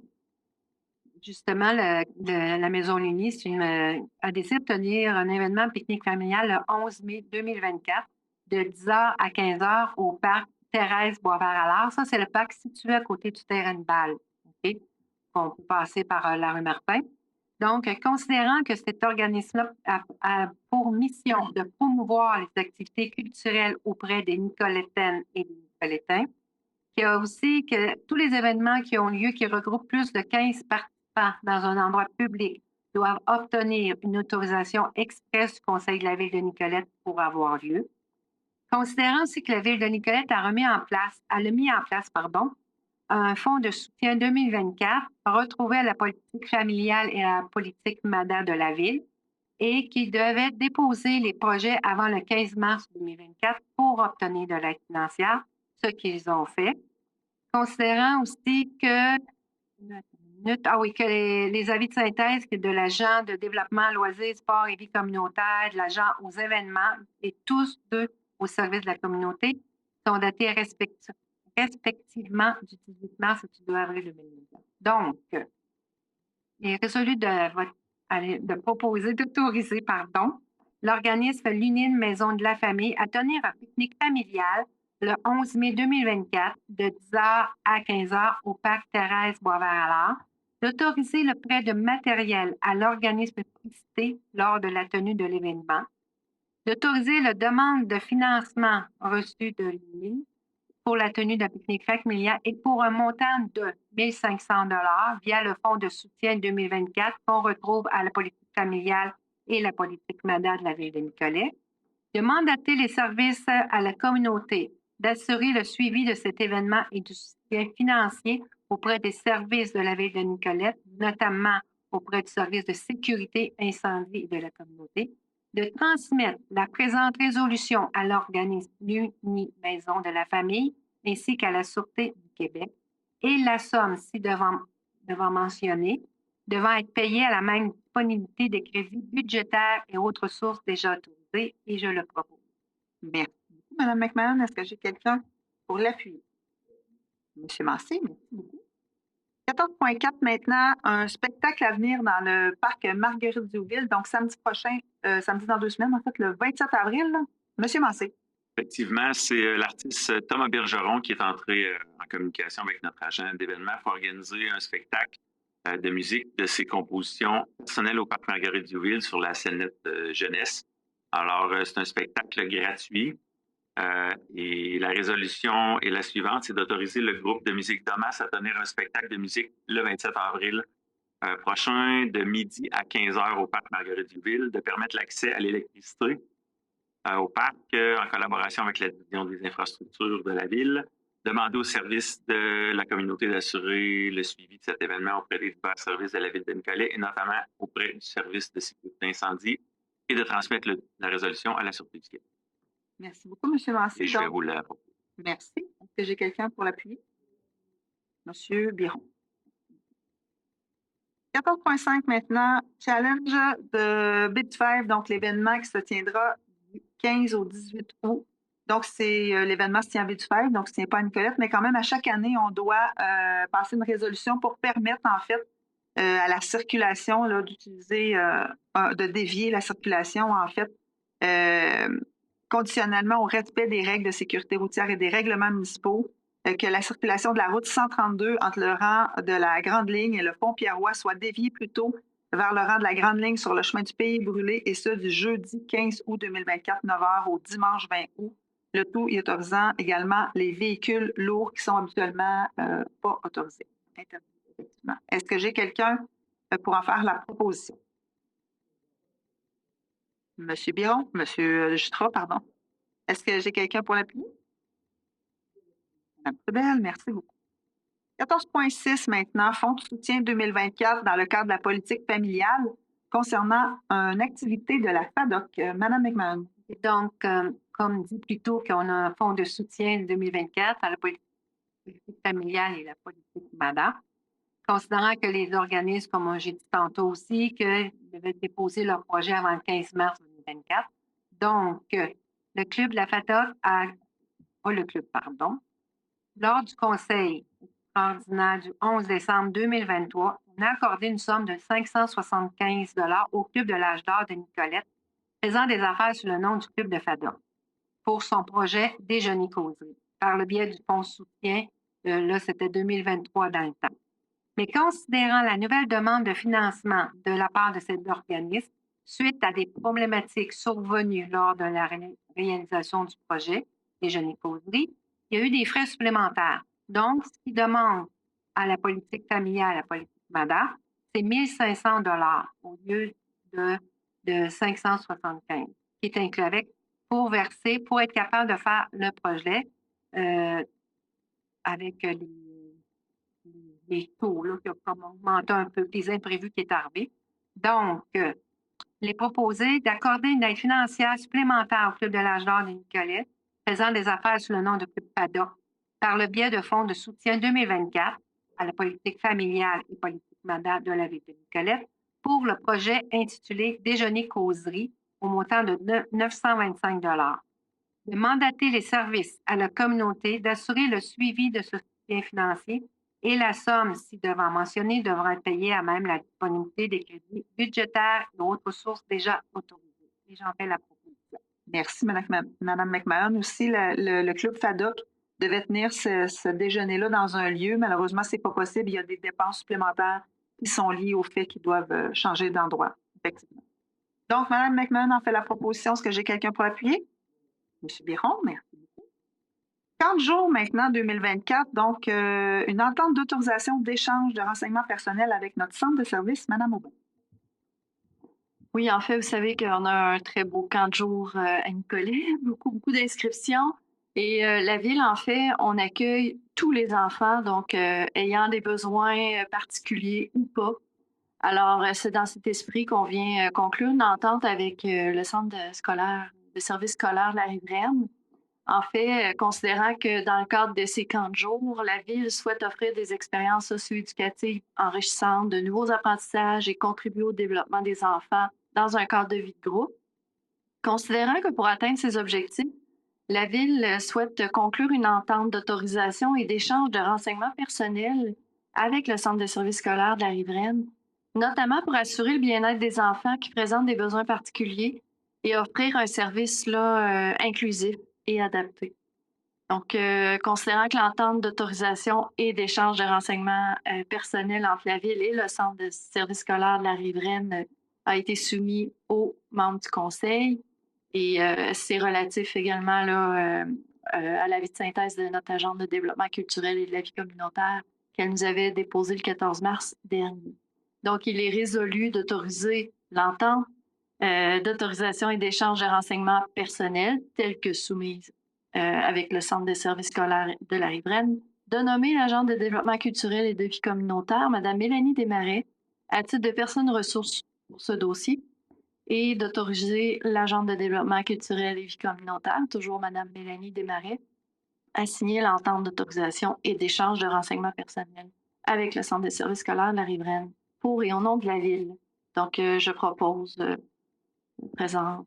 Justement, la Maison L'Uni a décidé de tenir un événement pique-nique familial le 11 mai 2024 de 10h à 15h au parc Thérèse Boisvert-Allard. Ça, c'est le parc situé à côté du terrain de balle. OK? On peut passer par la rue Martin. Donc, considérant que cet organisme-là a pour mission de promouvoir les activités culturelles auprès des Nicolétaines et des Nicolétains, qu'il y a aussi que tous les événements qui ont lieu, qui regroupent plus de 15 participants dans un endroit public, doivent obtenir une autorisation express du Conseil de la Ville de Nicolette pour avoir lieu. Considérant aussi que la Ville de Nicolette a mis en place un fonds de soutien 2024 retrouvé à la politique familiale et à la politique MADA de la Ville et qui devait déposer les projets avant le 15 mars 2024 pour obtenir de l'aide financière, ce qu'ils ont fait. Considérant aussi que, les avis de synthèse de l'agent de développement, loisirs, sport et vie communautaire, de l'agent aux événements et tous deux au service de la communauté sont datés respectivement du 18 mars et du 2 avril 2024. Donc, il est résolu d'autoriser l'organisme l'Union Maison de la Famille à tenir un pique-nique familial le 11 mai 2024 de 10h à 15h au parc Thérèse Boisvert-Allard, d'autoriser le prêt de matériel à l'organisme cité lors de la tenue de l'événement, d'autoriser la demande de financement reçu de l'UNI pour la tenue d'un pique-nique familial et pour un montant de 1 500 $ via le Fonds de soutien 2024 qu'on retrouve à la politique familiale et la politique MADA de la Ville de Nicolette, de mandater les services à la communauté d'assurer le suivi de cet événement et du soutien financier auprès des services de la Ville de Nicolette, notamment auprès du service de sécurité incendie de la communauté, de transmettre la présente résolution à l'organisme l'Uni Maison de la Famille ainsi qu'à la Sûreté du Québec et la somme, si devant mentionner, devant être payée à la même disponibilité des crédits budgétaires et autres sources déjà autorisées, et je le propose.
Merci beaucoup, Mme McMahon. Est-ce que j'ai quelqu'un pour l'appuyer? Monsieur Massé, merci beaucoup. 14.4 maintenant, un spectacle à venir dans le parc Marguerite-Diouville, donc samedi prochain, samedi dans 2 semaines, en fait, le 27 avril. Là. Monsieur Massé.
Effectivement, c'est l'artiste Thomas Bergeron qui est entré en communication avec notre agent d'événements pour organiser un spectacle de musique de ses compositions personnelles au parc Marguerite-Diouville sur la scénette jeunesse. Alors, c'est un spectacle gratuit. Et la résolution est la suivante, c'est d'autoriser le groupe de musique Thomas à tenir un spectacle de musique le 27 avril prochain de midi à 15h au parc Marguerite-Diouville, de permettre l'accès à l'électricité au parc en collaboration avec la division des infrastructures de la ville, demander au service de la communauté d'assurer le suivi de cet événement auprès des divers services de la ville de Nicolet et notamment auprès du service de sécurité incendie et de transmettre la résolution à la Sûreté du Québec.
Merci beaucoup, M. Massé.
Et je vais vous la proposer.
Merci. Est-ce que j'ai quelqu'un pour l'appuyer? M. Biron. 14.5 maintenant, challenge de Bit5, donc l'événement qui se tiendra du 15 au 18 août. Donc, l'événement se tient à Bit5, donc ce ne tient pas à Nicolette, mais quand même, à chaque année, on doit passer une résolution pour permettre, en fait, à la circulation, d'utiliser, de dévier la circulation, en fait, conditionnellement au respect des règles de sécurité routière et des règlements municipaux, que la circulation de la route 132 entre le rang de la Grande Ligne et le pont Pierrois soit déviée plutôt vers le rang de la Grande Ligne sur le chemin du Pays Brûlé, et ce, du jeudi 15 août 2024, 9h, au dimanche 20 août. Le tout y autorisant également les véhicules lourds qui sont habituellement pas autorisés. Effectivement. Est-ce que j'ai quelqu'un pour en faire la proposition? Monsieur Biron, Monsieur Jutra, pardon. Est-ce que j'ai quelqu'un pour l'appuyer? Madame Trudel, merci beaucoup. 14.6 maintenant, Fonds de soutien 2024 dans le cadre de la politique familiale concernant une activité de la FADOC. Madame McMahon.
Donc, comme dit plus tôt, qu'on a un fonds de soutien 2024 à la politique familiale et la politique MADA, considérant que les organismes, comme j'ai dit tantôt aussi, qu'ils devaient déposer leur projet avant le 15 mars 2024. Donc, le club de la FATOC pas le club, pardon, lors du conseil extraordinaire du 11 décembre 2023, on a accordé une somme de 575 au club de l'âge d'or de Nicolette, faisant des affaires sous le nom du club de FADOC, pour son projet Déjeuner-causerie, par le biais du fonds de soutien, là, c'était 2023 dans le temps. Mais considérant la nouvelle demande de financement de la part de cet organisme, suite à des problématiques survenues lors de la réalisation du projet Déjeuner-causerie, il y a eu des frais supplémentaires. Donc, ce qui demande à la politique familiale, à la politique MADA, c'est 1 500 au lieu de 575, qui est inclus avec, pour verser, pour être capable de faire le projet avec les taux là, qui ont comme augmenté un peu, des imprévus qui est arrivé. Donc, il est proposé d'accorder une aide financière supplémentaire au Club de l'âge d'or de Nicolette, faisant des affaires sous le nom de Club PADOC, par le biais de fonds de soutien 2024 à la politique familiale et politique MADA de la ville de Nicolette, pour le projet intitulé Déjeuner-causerie au montant de 925 de mandater les services à la communauté d'assurer le suivi de ce soutien financier et la somme, si devant mentionner, devra être payée à même la disponibilité des crédits budgétaires et autres ressources déjà autorisées. Et j'en fais la proposition.
Merci, Mme McMahon. Aussi, le club FADOC devait tenir ce déjeuner-là dans un lieu. Malheureusement, ce n'est pas possible. Il y a des dépenses supplémentaires qui sont liées au fait qu'ils doivent changer d'endroit, effectivement. Donc, Mme McMahon en fait la proposition. Est-ce que j'ai quelqu'un pour appuyer? M. Biron, merci beaucoup. 40 jours maintenant, 2024, donc une entente d'autorisation d'échange de renseignements personnels avec notre centre de service, Mme Aubin.
Oui, en fait, vous savez qu'on a un très beau camp de jour à Nicolet, beaucoup d'inscriptions. Et la ville, en fait, on accueille tous les enfants, donc ayant des besoins particuliers ou pas. Alors, c'est dans cet esprit qu'on vient conclure une entente avec le centre de service scolaire de la Rive-Reine. En fait, considérant que dans le cadre de ces camps de jour, la ville souhaite offrir des expériences socio-éducatives enrichissantes, de nouveaux apprentissages et contribuer au développement des enfants dans un cadre de vie de groupe. Considérant que pour atteindre ces objectifs, la ville souhaite conclure une entente d'autorisation et d'échange de renseignements personnels avec le centre de service scolaire de la Rive-Reine, notamment pour assurer le bien-être des enfants qui présentent des besoins particuliers et offrir un service là, inclusif et adapté. Donc, considérant que l'entente d'autorisation et d'échange de renseignements personnels entre la ville et le centre de service scolaire de la Rive-Reine a été soumis aux membres du conseil et c'est relatif également là, à l'avis de synthèse de notre agente de développement culturel et de la vie communautaire qu'elle nous avait déposé le 14 mars dernier. Donc, il est résolu d'autoriser l'entente d'autorisation et d'échange de renseignements personnels tels que soumise avec le Centre de services scolaires de la Rive-Reine, de nommer l'agente de développement culturel et de vie communautaire, Mme Mélanie Desmarais, à titre de personne ressource pour ce dossier, et d'autoriser l'agente de développement culturel et vie communautaire, toujours Mme Mélanie Desmarais, à signer l'entente d'autorisation et d'échange de renseignements personnels avec le Centre de services scolaires de la Rive-Reine, pour et au nom de la Ville. Donc, je propose présente.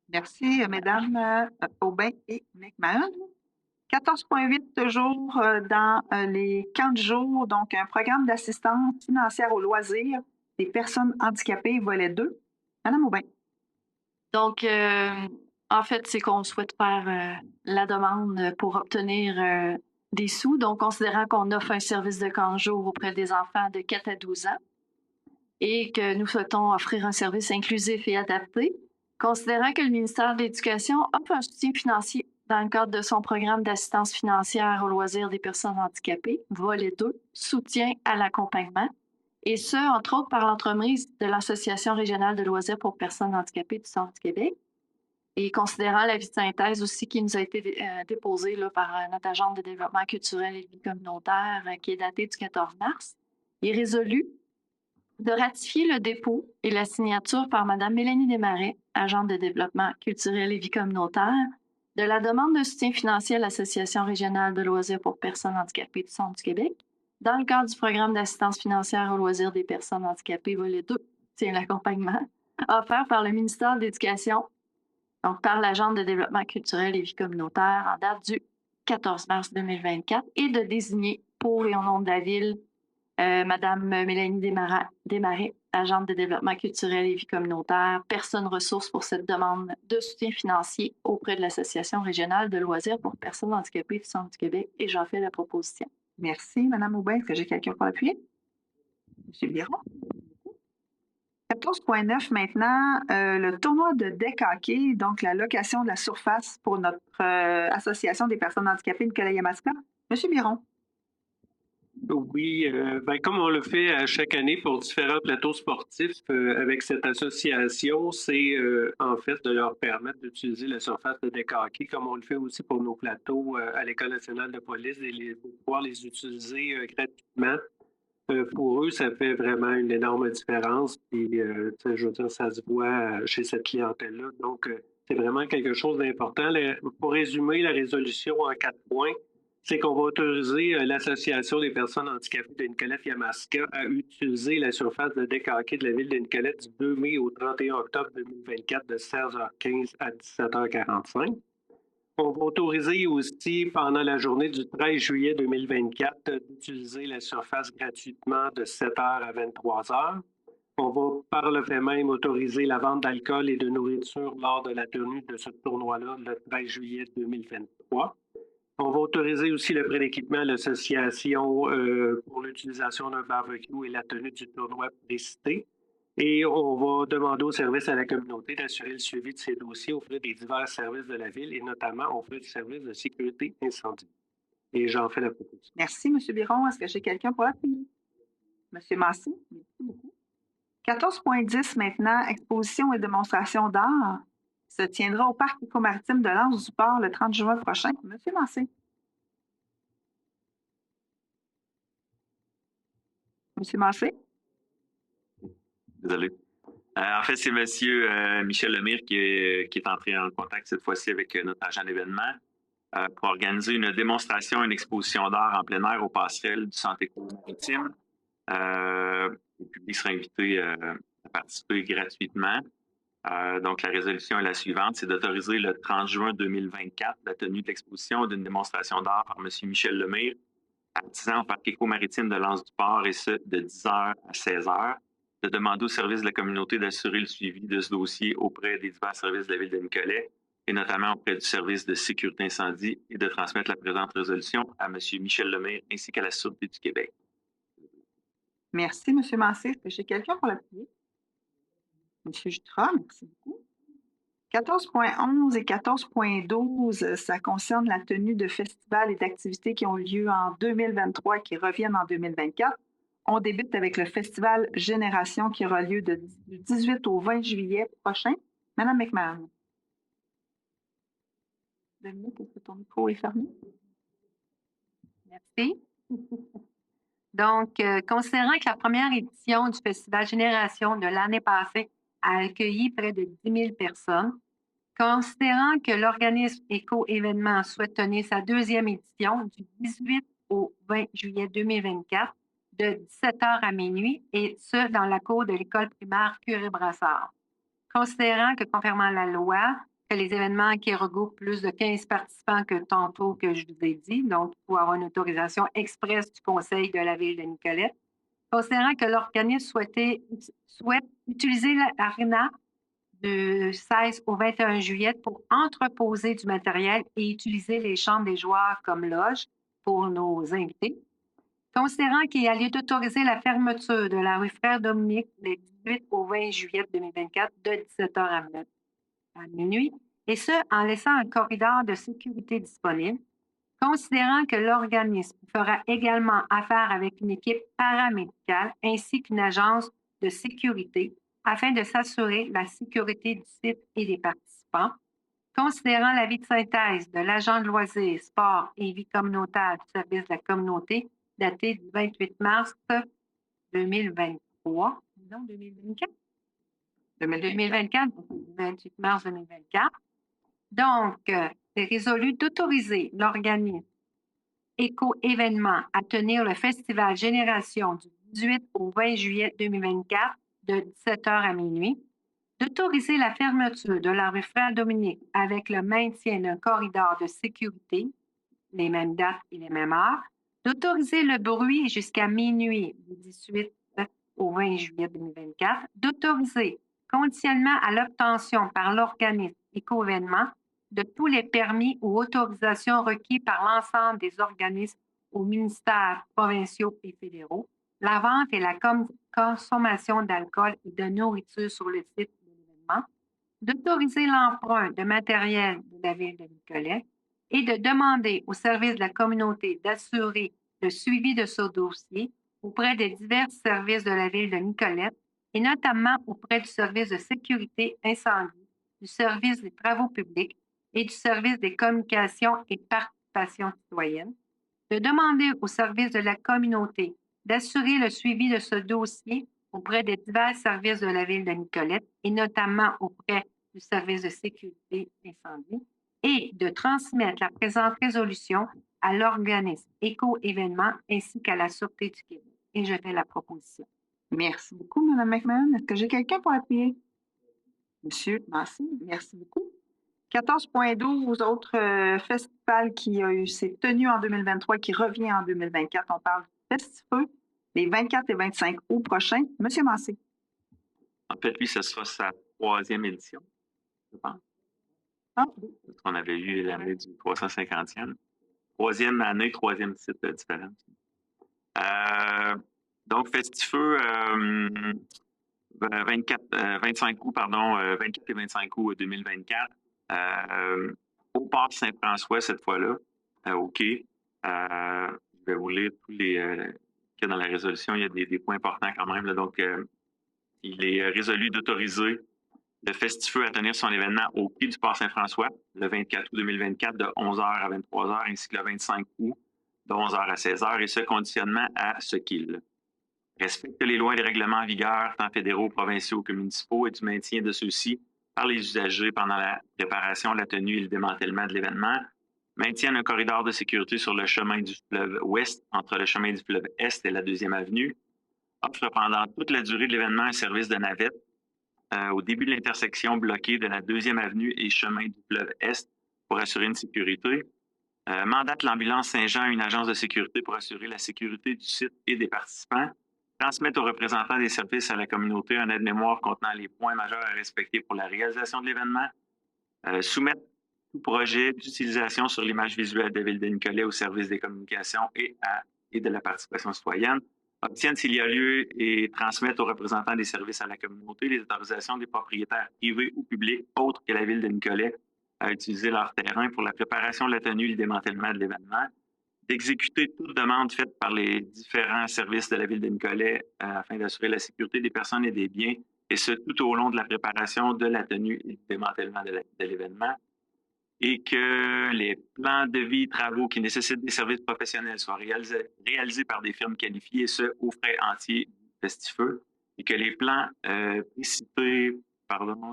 Merci, Mesdames Aubin et McMahon. 14,8 jours dans les 15 jours, donc un programme d'assistance financière aux loisirs des personnes handicapées, volet 2. Madame Aubin.
Donc, en fait, c'est qu'on souhaite faire la demande pour obtenir des sous. Donc, considérant qu'on offre un service de camp de jour auprès des enfants de 4 à 12 ans et que nous souhaitons offrir un service inclusif et adapté, considérant que le ministère de l'Éducation offre un soutien financier dans le cadre de son programme d'assistance financière aux loisirs des personnes handicapées, volet 2, soutien à l'accompagnement, et ce, entre autres, par l'entremise de l'Association régionale de loisirs pour personnes handicapées du Centre du Québec. Et considérant l'avis de synthèse aussi qui nous a été déposé là, par notre agente de développement culturel et de vie communautaire, qui est daté du 14 mars, il est résolu de ratifier le dépôt et la signature par Mme Mélanie Desmarais agente de développement culturel et vie communautaire, de la demande de soutien financier à l'Association régionale de loisirs pour personnes handicapées du Centre du Québec, dans le cadre du programme d'assistance financière aux loisirs des personnes handicapées, volet 2, c'est l'accompagnement, offert par le ministère de l'Éducation, donc par l'agente de développement culturel et vie communautaire en date du 14 mars 2024, et de désigner pour et au nom de la Ville Madame Mélanie Desmarais, agente de développement culturel et vie communautaire, personne ressource pour cette demande de soutien financier auprès de l'Association régionale de loisirs pour personnes handicapées du Centre du Québec, et j'en fais la proposition.
Merci, Mme Aubin. Est-ce que j'ai quelqu'un pour appuyer? M. Biron. 14.9 maintenant, le tournoi de deck hockey, donc la location de la surface pour notre Association des personnes handicapées Nicolas-Yamaska. M. Biron.
Oui, comme on le fait à chaque année pour différents plateaux sportifs avec cette association, c'est en fait de leur permettre d'utiliser la surface de deck hockey comme on le fait aussi pour nos plateaux à l'École nationale de police et de pouvoir les utiliser gratuitement. Pour eux, ça fait vraiment une énorme différence. Puis, je veux dire, ça se voit chez cette clientèle-là. Donc, c'est vraiment quelque chose d'important. Pour résumer la résolution en 4 points, c'est qu'on va autoriser l'Association des personnes handicapées de Nicolette-Yamaska à utiliser la surface de deck hockey de la ville de Nicolette du 2 mai au 31 octobre 2024 de 16h15 à 17h45. On va autoriser aussi pendant la journée du 13 juillet 2024 d'utiliser la surface gratuitement de 7h à 23h. On va par le fait même autoriser la vente d'alcool et de nourriture lors de la tenue de ce tournoi-là le 13 juillet 2023. On va autoriser aussi le prêt d'équipement à l'association pour l'utilisation d'un barbecue et la tenue du tournoi précité. Et on va demander au service à la communauté d'assurer le suivi de ces dossiers auprès des divers services de la Ville et notamment auprès du service de sécurité incendie. Et j'en fais la proposition.
Merci, M. Biron. Est-ce que j'ai quelqu'un pour appuyer? M. Massé, merci beaucoup. 14.10 maintenant, exposition et démonstration d'art se tiendra au Parc écomaritime de l'Anse-du-Port le 30 juin prochain. M. Massé. M. Massé.
Désolé. En fait, c'est M. Michel Lemire qui est entré en contact cette fois-ci avec notre agent d'événements pour organiser une démonstration, une exposition d'art en plein air aux passerelles du Centre éco-maritime. Le public sera invité à participer gratuitement. Donc, la résolution est la suivante, c'est d'autoriser le 30 juin 2024 la tenue de l'exposition d'une démonstration d'art par M. Michel Lemire à 10 ans au Parc éco-maritime de l'Anse-du-Port, et ce, de 10h à 16h. De demander au service de la communauté d'assurer le suivi de ce dossier auprès des divers services de la Ville de Nicolet, et notamment auprès du service de sécurité incendie, et de transmettre la présente résolution à M. Michel Lemire ainsi qu'à la Sûreté du Québec.
Merci, M. Massé. Est-ce que j'ai quelqu'un pour l'appuyer? M. Jutra, merci beaucoup. 14.11 et 14.12, ça concerne la tenue de festivals et d'activités qui ont lieu en 2023 et qui reviennent en 2024. On débute avec le festival Génération qui aura lieu du 18 au 20 juillet prochain. Madame McMahon. Dominique, est-ce que ton micro est fermé?
Merci. Donc, considérant que la première édition du Festival Génération de l'année passée a accueilli près de 10 000 personnes, considérant que l'organisme Éco-Événements souhaite tenir sa deuxième édition du 18 au 20 juillet 2024 de 17h à minuit, et ce, dans la cour de l'école primaire Curé-Brassard. Considérant que, conformément à la loi, que les événements qui regroupent plus de 15 participants que tantôt que je vous ai dit, donc il faut avoir une autorisation expresse du Conseil de la Ville de Nicolette, considérant que l'organisme souhaite utiliser l'aréna du 16 au 21 juillet pour entreposer du matériel et utiliser les chambres des joueurs comme loge pour nos invités. Considérant qu'il y a lieu d'autoriser la fermeture de la rue Frère-Dominique le 18 au 20 juillet 2024 de 17h à minuit, et ce, en laissant un corridor de sécurité disponible, considérant que l'organisme fera également affaire avec une équipe paramédicale ainsi qu'une agence de sécurité afin de s'assurer la sécurité du site et des participants, considérant l'avis de synthèse de l'agent de loisirs, sport et vie communautaire du service de la communauté daté du 28 mars 2023, non 2024, 2024, 28 mars 2024. Donc, c'est résolu d'autoriser l'organisme Éco-événement à tenir le festival Génération du 18 au 20 juillet 2024 de 17h à minuit, d'autoriser la fermeture de la rue Frère-Dominique avec le maintien d'un corridor de sécurité, les mêmes dates et les mêmes heures, d'autoriser le bruit jusqu'à minuit du 18 au 20 juillet 2024, d'autoriser, conditionnellement à l'obtention par l'organisme Éco-événement de tous les permis ou autorisations requis par l'ensemble des organismes aux ministères provinciaux et fédéraux, la vente et la consommation d'alcool et de nourriture sur le site de l'événement, d'autoriser l'emprunt de matériel de la ville de Nicolet et de demander au service de la communauté d'assurer le suivi de ce dossier auprès des divers services de la ville de Nicolette et notamment auprès du service de sécurité incendie, du service des travaux publics et du service des communications et participation citoyenne, de demander au service de la communauté d'assurer le suivi de ce dossier auprès des divers services de la ville de Nicolette et notamment auprès du service de sécurité incendie et de transmettre la présente résolution à l'organisme Éco-événement ainsi qu'à la Sûreté du Québec. Et je fais la proposition.
Merci beaucoup, Mme McMahon. Est-ce que j'ai quelqu'un pour appuyer? Monsieur Massé, merci beaucoup. 14.12, autres festivals qui s'est tenu en 2023 qui revient en 2024. On parle du Festifeu les 24 et 25 août prochains. Monsieur Massé.
En fait, lui, ce sera sa 3e édition, je pense.
Ah.
On avait eu l'année du 350e. 3e année, 3e titre différent. Donc, Festifeu, 25 août, 24 et 25 août 2024. Au port Saint-François, cette fois-là, au quai. Je vais vous lire tous les qu'il y a dans la résolution. Il y a des points importants quand même. Là. Donc, il est résolu d'autoriser le Festifeu à tenir son événement au quai du port Saint-François le 24 août 2024 de 11h à 23h ainsi que le 25 août de 11h à 16h et ce conditionnement à ce qu'il respecte les lois et les règlements en vigueur, tant fédéraux, provinciaux que municipaux, et du maintien de ceux-ci par les usagers pendant la préparation, la tenue et le démantèlement de l'événement, maintiennent un corridor de sécurité sur le chemin du fleuve Ouest entre le chemin du fleuve Est et la 2e avenue, offre pendant toute la durée de l'événement un service de navette au début de l'intersection bloquée de la 2e avenue et chemin du fleuve Est pour assurer une sécurité, mandate l'ambulance Saint-Jean, une agence de sécurité pour assurer la sécurité du site et des participants, transmettre aux représentants des services à la communauté un aide-mémoire contenant les points majeurs à respecter pour la réalisation de l'événement, soumettre tout projet d'utilisation sur l'image visuelle de la ville de Nicolet au service des communications et de la participation citoyenne, obtiennent s'il y a lieu et transmettre aux représentants des services à la communauté les autorisations des propriétaires privés ou publics autres que la ville de Nicolet à utiliser leur terrain pour la préparation, la tenue et le démantèlement de l'événement, d'exécuter toute demande faite par les différents services de la ville de Nicolet afin d'assurer la sécurité des personnes et des biens, et ce, tout au long de la préparation, de la tenue et du démantèlement de l'événement, et que les plans de vie, travaux qui nécessitent des services professionnels soient réalisés par des firmes qualifiées, et ce, aux frais entiers du Festifeu, et que les plans précités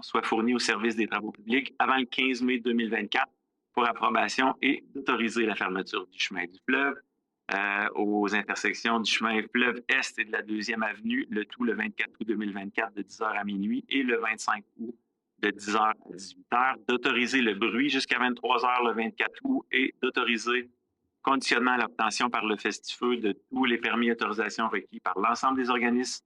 soient fournis au service des travaux publics avant le 15 mai 2024 pour approbation et d'autoriser la fermeture du chemin du fleuve aux intersections du chemin fleuve Est et de la 2e avenue, le tout le 24 août 2024 de 10h à minuit et le 25 août de 10h à 18h, d'autoriser le bruit jusqu'à 23h le 24 août et d'autoriser conditionnement à l'obtention par le Festifeu de tous les permis et autorisations requis par l'ensemble des organismes,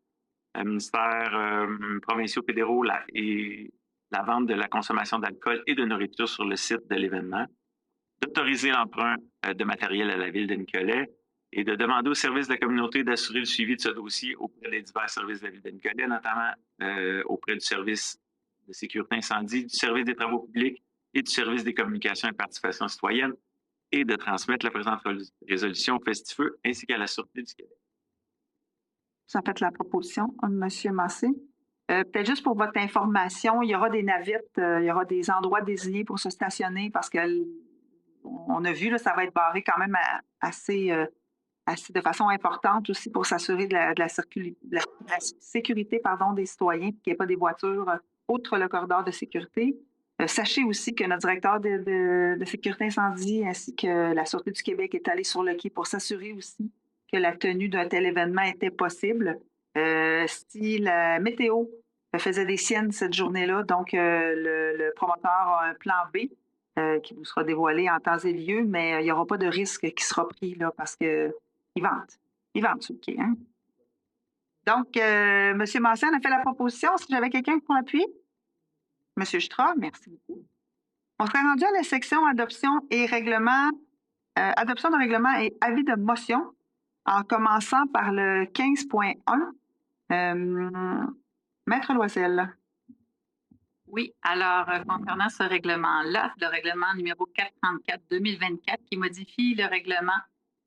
ministères provinciaux, fédéraux et la vente de la consommation d'alcool et de nourriture sur le site de l'événement, d'autoriser l'emprunt de matériel à la ville de Nicolet et de demander aux services de la communauté d'assurer le suivi de ce dossier auprès des divers services de la ville de Nicolet, notamment auprès du service de sécurité incendie, du service des travaux publics et du service des communications et participation citoyenne, et de transmettre la présente résolution au Festifeu ainsi qu'à la Sûreté du Québec.
Vous en faites la proposition, M. Massé. Peut-être juste pour votre information, il y aura des navettes, il y aura des endroits désignés pour se stationner parce qu'on a vu, là, ça va être barré quand même assez de façon importante aussi pour s'assurer de la sécurité des citoyens, qu'il n'y ait pas des voitures outre le corridor de sécurité. Sachez aussi que notre directeur de sécurité incendie ainsi que la Sûreté du Québec est allé sur le quai pour s'assurer aussi que la tenue d'un tel événement était possible. Si la météo faisait des siennes cette journée-là, donc le promoteur a un plan B qui vous sera dévoilé en temps et lieu, mais il n'y aura pas de risque qui sera pris là, parce qu'ils vendent. Ils vendent sur le quai. Hein? Donc, M. Mancin a fait la proposition. Si j'avais quelqu'un pour appuyer? M. Jutra, merci beaucoup. On serait rendu à la section adoption et règlement, adoption de règlement et avis de motion, en commençant par le 15.1. Maître Loisel.
Oui, alors concernant ce règlement-là, le règlement numéro 434-2024 qui modifie le règlement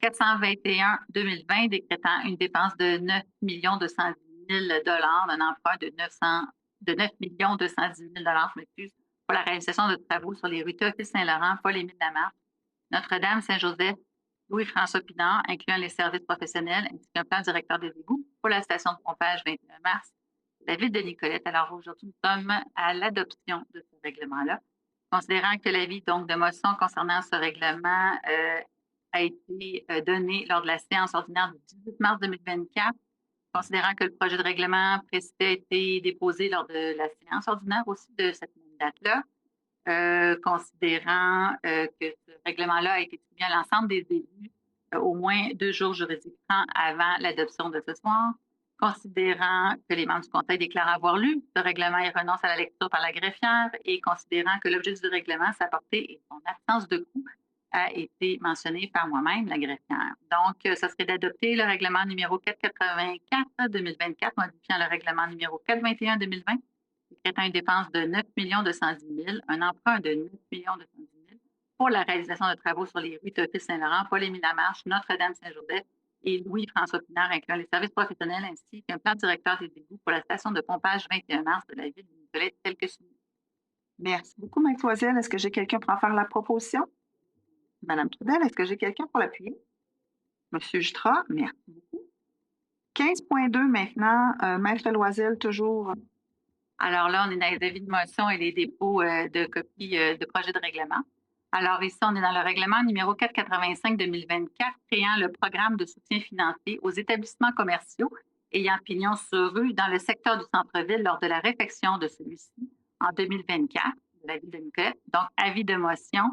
421-2020 décrétant une dépense de 9 210 000 $, d'un emprunt de 9 210 000 $, je m'excuse, pour la réalisation de travaux sur les rues Théophile-Saint-Laurent, Paul-Émile-Lamarche, Notre-Dame, Saint-Joseph, Louis-François Pinard, incluant les services professionnels, ainsi qu'un plan directeur des égouts pour la station de pompage 21 mars, la ville de Nicolette. Alors aujourd'hui, nous sommes à l'adoption de ce règlement-là. Considérant que l'avis donc de motion concernant ce règlement a été donné lors de la séance ordinaire du 18 mars 2024, considérant que le projet de règlement précité a été déposé lors de la séance ordinaire aussi de cette même date-là, considérant que ce règlement-là a été soumis à l'ensemble des élus au moins 2 jours juridiquement avant l'adoption de ce soir, considérant que les membres du Conseil déclarent avoir lu ce règlement et renoncent à la lecture par la greffière, et considérant que l'objet du règlement, sa portée et son absence de coût a été mentionné par moi-même, la greffière. Donc, ça serait d'adopter le règlement numéro 484-2024, modifiant le règlement numéro 421-2020, décrétant une dépense de 9 210 000 $, un emprunt de 9 210 000 $ pour la réalisation de travaux sur les rues Théophile-Saint-Laurent, Paul-Émile-Lamarche, Notre-Dame-Saint-Joseph et Louis-François Pinard, incluant les services professionnels, ainsi qu'un plan directeur des égouts pour la station de pompage 21 mars de la ville de Nicolette, tel que soumis.
Merci beaucoup, Mme Loisel. Est-ce que j'ai quelqu'un pour en faire la proposition? Mme Trudel, est-ce que j'ai quelqu'un pour l'appuyer? M. Jutra, merci beaucoup. 15.2 maintenant, Maître Loisel, toujours.
Alors là, on est dans les avis de motion et les dépôts de copies de projets de règlement. Alors ici, on est dans le règlement numéro 485-2024, créant le programme de soutien financier aux établissements commerciaux ayant pignon sur rue dans le secteur du centre-ville lors de la réfection de celui-ci en 2024 de la ville de Nicolette. Donc, avis de motion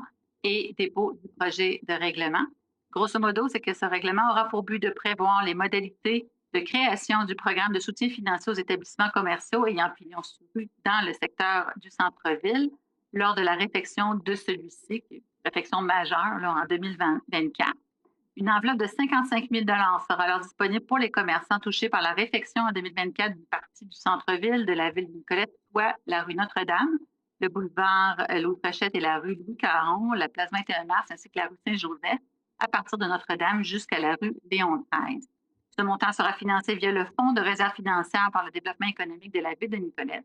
et dépôt du projet de règlement. Grosso modo, c'est que ce règlement aura pour but de prévoir les modalités de création du programme de soutien financier aux établissements commerciaux ayant pignon sur rue dans le secteur du centre-ville lors de la réfection de celui-ci, qui est une réfection majeure là, en 2024. Une enveloppe de 55 000 $ sera alors disponible pour les commerçants touchés par la réfection en 2024 d'une partie du centre-ville de la ville de Nicolette, soit la rue Notre-Dame, le boulevard Louis-Fréchette et la rue Louis-Caron, la place 21 mars ainsi que la rue Saint-Joseph, à partir de Notre-Dame jusqu'à la rue Léon XIII. Ce montant sera financé via le Fonds de réserve financière par le développement économique de la ville de Nicolette.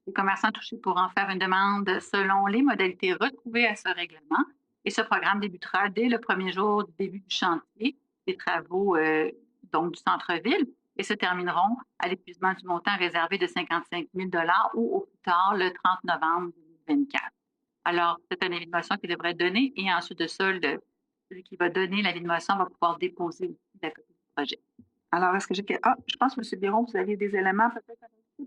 Les commerçants touchés pourront faire une demande selon les modalités retrouvées à ce règlement, et ce programme débutera dès le premier jour du début du chantier des travaux donc du centre-ville et se termineront à l'épuisement du montant réservé de 55 000 $ ou au plus tard le 30 novembre 2024. Alors, c'est un avis de motion qui devrait être donné, et ensuite de ça, celui qui va donner l'avis de motion va pouvoir déposer aussi la copie du projet.
Alors, est-ce que j'ai... je pense, M. Biron, vous aviez des éléments peut-être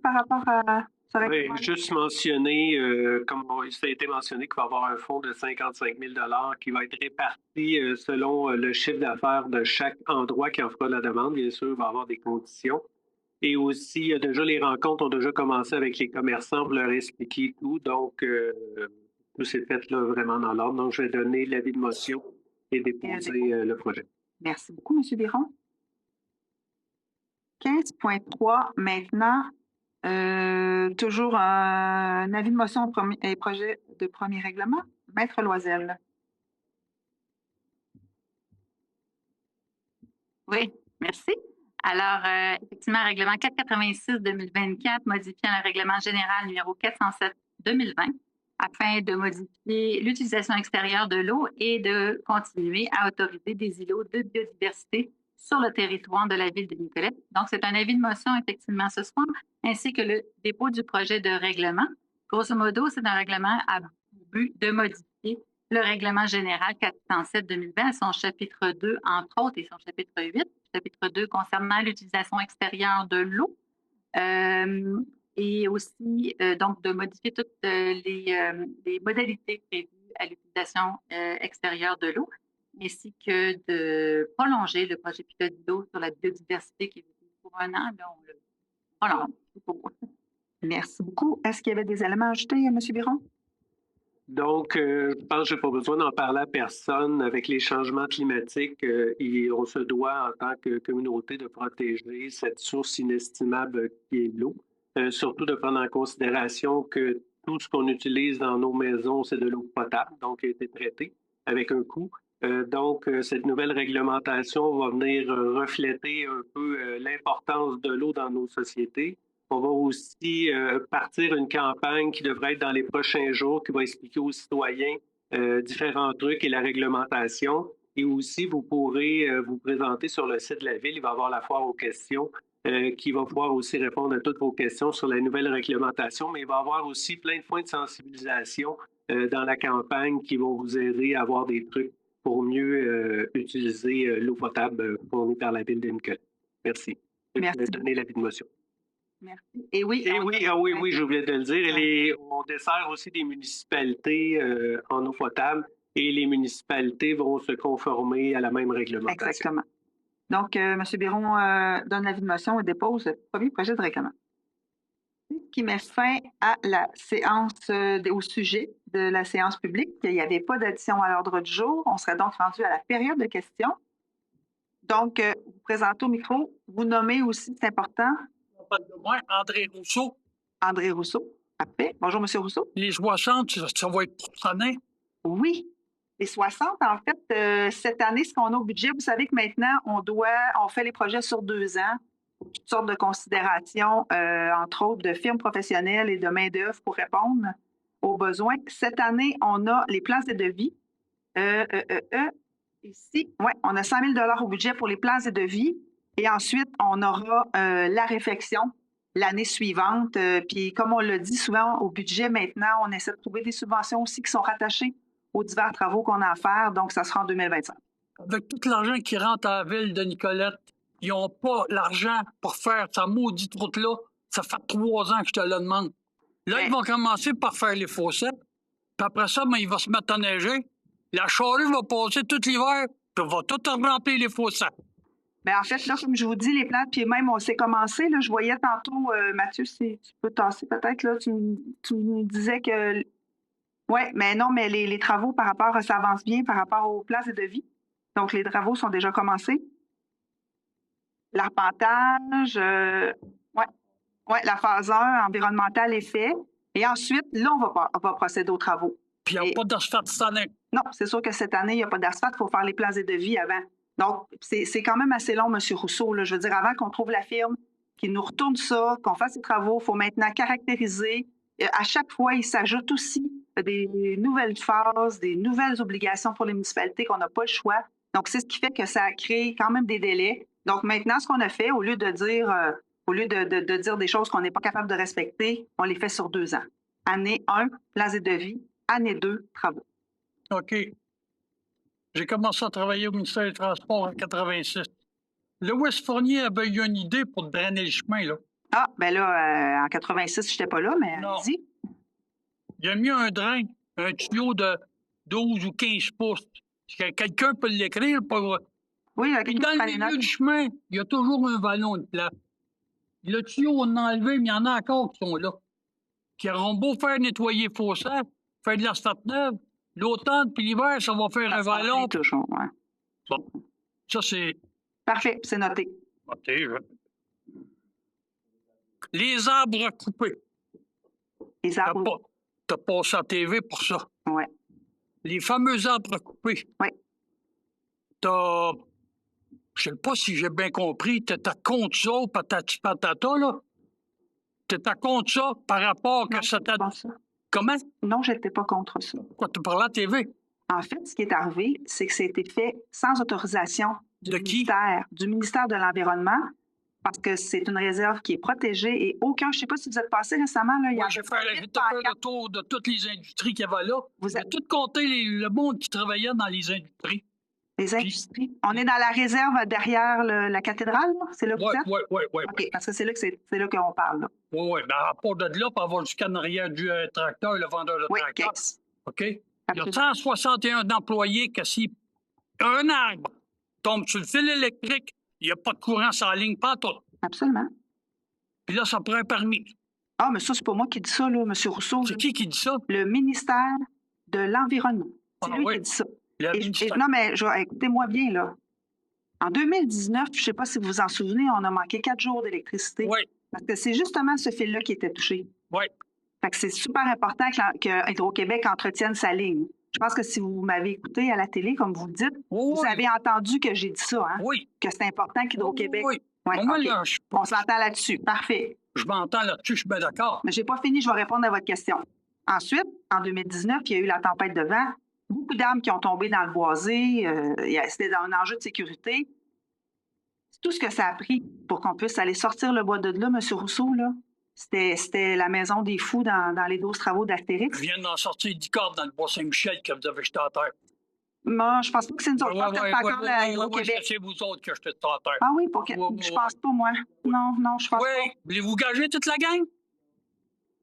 par rapport à ce règlement?
Oui, juste mentionner, comme ça a été mentionné, qu'il va y avoir un fonds de 55 000 $ qui va être réparti selon le chiffre d'affaires de chaque endroit qui en fera la demande. Bien sûr, il va y avoir des conditions. Et aussi, déjà, les rencontres ont déjà commencé avec les commerçants pour leur expliquer tout. Donc, tout s'est fait là, vraiment dans l'ordre. Donc, je vais donner l'avis de motion et déposer le projet.
Merci beaucoup, M. Biron. 15.3 maintenant. Toujours un avis de motion et projet de premier règlement. Maître Loisel.
Oui, merci. Alors, effectivement, règlement 486-2024, modifiant le règlement général numéro 407-2020, afin de modifier l'utilisation extérieure de l'eau et de continuer à autoriser des îlots de biodiversité sur le territoire de la ville de Nicolette. Donc, c'est un avis de motion, effectivement, ce soir, ainsi que le dépôt du projet de règlement. Grosso modo, c'est un règlement à but de modifier le règlement général 407-2020 à son chapitre 2, entre autres, et son chapitre 8. Chapitre 2 concernant l'utilisation extérieure de l'eau. Et aussi, donc, de modifier toutes les modalités prévues à l'utilisation extérieure de l'eau, ainsi que de prolonger le projet pilote d'eau sur la biodiversité qui est pour un an. Là, on le prolonge.
Merci beaucoup. Est-ce qu'il y avait des éléments à ajouter, M. Biron?
Donc, je pense que je n'ai pas besoin d'en parler à personne. Avec les changements climatiques, on se doit, en tant que communauté, de protéger cette source inestimable qui est l'eau. Surtout de prendre en considération que tout ce qu'on utilise dans nos maisons, c'est de l'eau potable, donc qui a été traitée avec un coût. Donc, cette nouvelle réglementation va venir refléter un peu l'importance de l'eau dans nos sociétés. On va aussi partir une campagne qui devrait être dans les prochains jours, qui va expliquer aux citoyens différents trucs et la réglementation. Et aussi, vous pourrez vous présenter sur le site de la Ville. Il va y avoir la foire aux questions qui va pouvoir aussi répondre à toutes vos questions sur la nouvelle réglementation. Mais il va y avoir aussi plein de points de sensibilisation dans la campagne qui vont vous aider à avoir des trucs pour mieux utiliser l'eau potable fournie par la Ville de Nicolette. Merci.
Merci.
Je vais donner l'avis de motion.
Merci. Et oui,
oui, j'ai oublié de le dire. On dessert aussi des municipalités en eau potable et les municipalités vont se conformer à la même réglementation.
Exactement. Donc, M. Biron donne l'avis de motion et dépose le premier projet de règlement. Ce qui met fin à la séance au sujet de la séance publique. Il n'y avait pas d'addition à l'ordre du jour. On serait donc rendu à la période de questions. Donc, vous présentez au micro, vous nommez aussi, c'est important.
De moi, André Rousseau.
André Rousseau. Parfait. Bonjour, M. Rousseau.
Les 60, ça va être pour cette année?
Oui. Les 60, en fait, cette année, ce qu'on a au budget, vous savez que maintenant, on fait les projets sur 2 ans, toutes sortes de considérations, entre autres de firmes professionnelles et de main-d'œuvre pour répondre aux besoins. Cette année, on a les plans et devis. Ici, ouais, on a 100 000 $ au budget pour les plans et devis. Et ensuite, on aura la réflexion l'année suivante. Puis, comme on le dit souvent au budget maintenant, on essaie de trouver des subventions aussi qui sont rattachées aux divers travaux qu'on a à faire. Donc, ça sera en 2025.
Avec tout l'argent qui rentre à la ville de Nicolette, ils n'ont pas l'argent pour faire sa maudite route-là. Ça fait 3 ans que je te le demande. Là, ils vont commencer par faire les fossés. Puis après ça, il va se mettre à neiger. La charrue va passer tout l'hiver, puis va tout remplir les fossés.
Bien, en fait, là, comme je vous dis, les plans, puis même, on s'est commencé. Là, je voyais tantôt, Mathieu, si tu peux tasser peut-être, là, tu me disais que... Oui, mais non, mais les travaux par rapport, ça avance bien par rapport aux plans et devis. Donc, les travaux sont déjà commencés. L'arpentage, la phase 1 environnementale est faite. Et ensuite, là, on va procéder aux travaux.
Puis, il n'y a pas d'asphalte cette année.
Non, c'est sûr que cette année, il n'y a pas d'asphalte. Il faut faire les plans et devis avant. Donc, c'est quand même assez long, M. Rousseau. Là. Je veux dire, avant qu'on trouve la firme qui nous retourne ça, qu'on fasse les travaux, il faut maintenant caractériser. À chaque fois, il s'ajoute aussi des nouvelles phases, des nouvelles obligations pour les municipalités qu'on n'a pas le choix. Donc, c'est ce qui fait que ça crée quand même des délais. Donc, maintenant, ce qu'on a fait, au lieu de dire des choses qu'on n'est pas capable de respecter, on les fait sur 2 ans. Année 1, plans et devis. Année 2, travaux.
OK. J'ai commencé à travailler au ministère des Transports en 86. Louis Fournier avait eu une idée pour drainer le chemin, là.
Ah, ben là, en 86, je n'étais pas là, mais allez-y.
Il a mis un drain, un tuyau de 12 ou 15 pouces. Quelqu'un peut l'écrire pour...
Oui,
puis dans le milieu du chemin, il y a toujours un vallon de plat. Le tuyau, on l'a enlevé, mais il y en a encore qui sont là. Qui auront beau faire nettoyer le fossé, faire de l'asphalte neuve. L'automne puis l'hiver, ça va faire un vallon.
Toujours, ouais.
Bon, ça c'est...
Parfait, c'est noté.
Noté, là. Les arbres coupés.
Les arbres...
T'as passé à la TV pour ça.
Oui.
Les fameux arbres coupés.
Oui.
Je ne sais pas si j'ai bien compris, t'étais contre ça, patati patata, là? T'étais contre ça par rapport
non,
que ça t'a...
Ça.
Comment?
Non, je n'étais pas contre ça.
Quoi, tu parlais à la TV?
En fait, ce qui est arrivé, c'est que c'était fait sans autorisation
De qui?
Du ministère de l'Environnement, parce que c'est une réserve qui est protégée et aucun, je ne sais pas si vous êtes passé récemment, là, il y a
Moi, j'ai fait le tour de toutes les industries qu'il y avait là. J'ai tout compté le monde qui travaillait dans les industries.
Les industries. On est dans la réserve derrière la cathédrale, là? C'est là que vous êtes?
Oui.
OK, parce que c'est là qu'on parle. Là.
Oui. Ben, à part de là, pour avoir jusqu'à l'arrière du tracteur, le vendeur de tracteur. OK? Il y a 161 employés que si un arbre tombe sur le fil électrique, il n'y a pas de courant sur la ligne, pas tout.
Absolument.
Puis là, ça prend un permis.
Ah, mais ça, c'est pas moi qui dis ça, là, M. Rousseau.
C'est qui dit ça?
Le ministère de l'Environnement. C'est lui qui dit ça. Non, mais écoutez-moi bien, là. En 2019, je ne sais pas si vous vous en souvenez, on a manqué 4 jours d'électricité.
Oui.
Parce que c'est justement ce fil-là qui était touché.
Oui.
Fait que c'est super important que Hydro-Québec entretienne sa ligne. Je pense que si vous m'avez écouté à la télé, comme vous le dites, vous avez entendu que j'ai dit ça, hein?
Oui.
Que c'est important qu'Hydro-Québec...
Oui.
Ouais,
Moi,
okay.
là,
On s'entend là-dessus. Parfait.
Je m'entends là-dessus, je suis bien d'accord.
Mais je n'ai pas fini, je vais répondre à votre question. Ensuite, en 2019, il y a eu la tempête de vent. Beaucoup d'arbres qui ont tombé dans le boisé. C'était un enjeu de sécurité. C'est tout ce que ça a pris pour qu'on puisse aller sortir le bois de là, M. Rousseau, là. C'était la maison des fous dans les 12 travaux d'Astérix.
Je viens d'en sortir 10 cordes dans le bois Saint-Michel que vous avez jeté à terre.
Moi, je pense pas que c'est nous autres. Je pense que c'est encore
Hydro-Québec. C'est vous autres que je jeté à terre.
Ah oui, je pense pas, moi. Non, je pense pas.
Oui, voulez-vous gager toute la gang?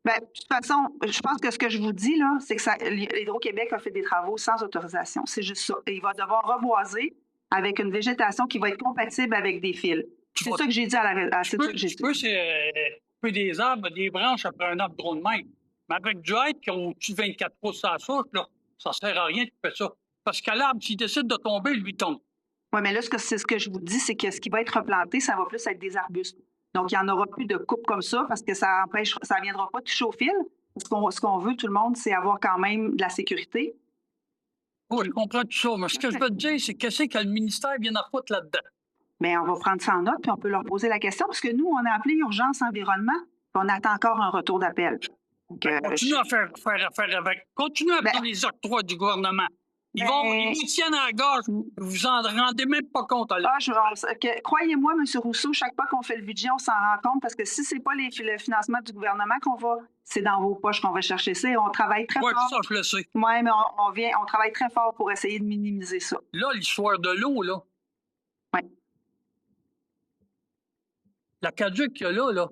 Bien, de toute façon, je pense que ce que je vous dis, là, c'est que Hydro-Québec a fait des travaux sans autorisation. C'est juste ça. Et il va devoir reboiser avec une végétation qui va être compatible avec des fils. C'est ça que j'ai dit c'est ça que j'ai dit.
Couper des arbres, des branches après un arbre drôle de même. Mais avec du hêtre qui ont au-dessus de 24 pouces à la souche, là, ça ne sert à rien de faire ça. Parce que l'arbre, s'il décide de tomber, lui tombe.
Oui, mais là, c'est ce que je vous dis, c'est que ce qui va être replanté, ça va plus être des arbustes. Donc, il n'y en aura plus de coupe comme ça parce que ça ne viendra pas toucher au fil. Ce qu'on veut, tout le monde, c'est avoir quand même de la sécurité.
Oui, je comprends tout ça. Mais ce que je veux te dire, c'est qu'est-ce que le ministère vient à foutre là-dedans?
Bien, on va prendre ça en note puis on peut leur poser la question parce que nous, on a appelé Urgence Environnement puis on attend encore un retour d'appel.
Continue à faire affaire avec. Continue à prendre les octrois du gouvernement. Ils vous tiennent à la gorge. Vous en rendez même pas compte.
Croyez-moi, M. Rousseau, chaque fois qu'on fait le budget, on s'en rend compte parce que si ce n'est pas le financement du gouvernement qu'on va, c'est dans vos poches qu'on va chercher ça et on travaille très fort.
Oui, ça, je le sais.
Oui, mais on travaille très fort pour essayer de minimiser ça.
Là, l'histoire de l'eau, là.
Oui.
L'aqueduc qu'il y a là,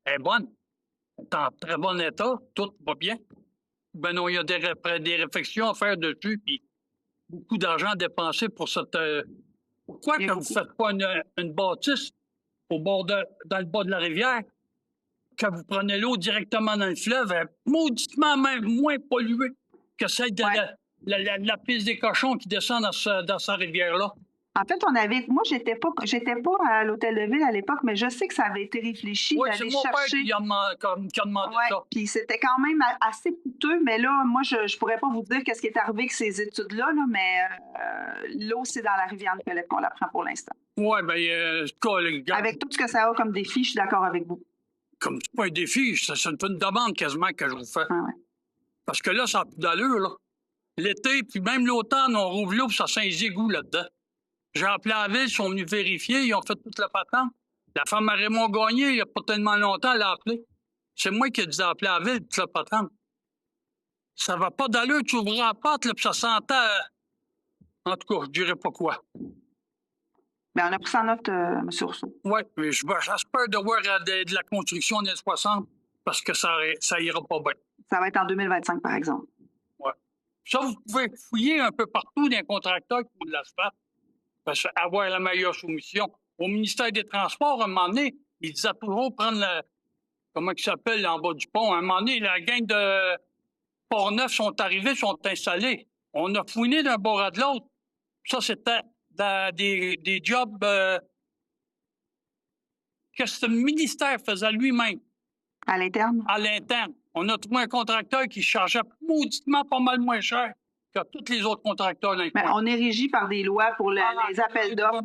est bonne. Elle est en très bon état. Tout va bien. Ben non, il y a des réflexions à faire dessus, puis beaucoup d'argent dépensé pour cette... Pourquoi que vous ne faites pas une bâtisse dans le bas de la rivière, que vous prenez l'eau directement dans le fleuve, elle est mauditement même moins polluée que celle de la piste des cochons qui descend dans cette rivière-là?
En fait, moi, j'étais pas à l'Hôtel de Ville à l'époque, mais je sais que ça avait été réfléchi d'aller chercher.
Oui, c'est mon père qui a demandé ça.
Puis c'était quand même assez coûteux, mais là, moi, je pourrais pas vous dire qu'est-ce qui est arrivé avec ces études-là, là, mais l'eau, c'est dans la rivière Nicolette qu'on la prend pour l'instant.
Oui, bien,
avec tout ce que ça a comme défi, je suis d'accord avec vous.
Comme c'est pas un défi, c'est une demande quasiment que je vous fais. Parce que là, ça n'a plus d'allure, là. L'été, puis même l'automne, on rouvre l'eau, puis ça sent les égouts là-dedans. J'ai appelé la ville, ils sont venus vérifier, ils ont fait toute la patente. La femme à Raymond Gagné, il n'y a pas tellement longtemps, elle a appelé. C'est moi qui ai dit appeler la ville, toute la patente. Ça va pas d'allure, tu ouvres la porte, là, puis ça sentait... En tout cas, je dirais pas quoi.
Bien, on a pris ça en note, M. Rousseau.
Oui, mais j'espère de voir de la construction en 60 parce que ça ira pas bien.
Ça va être en 2025, par exemple.
Oui. Ça, vous pouvez fouiller un peu partout dans les contracteurs qui font de l'asphalte. Parce avoir la meilleure soumission. Au ministère des Transports, à un moment donné, ils disaient toujours prendre comment il s'appelle en bas du pont. À un moment donné, la gang de Port-Neuf sont arrivés, sont installés. On a fouiné d'un bord à de l'autre. Ça, c'était des jobs que ce ministère faisait lui-même.
À l'interne?
À l'interne. On a trouvé un contracteur qui chargeait mauditement pas mal moins cher que tous les autres contracteurs dans le coin.
On est régi par des lois pour les appels d'offres.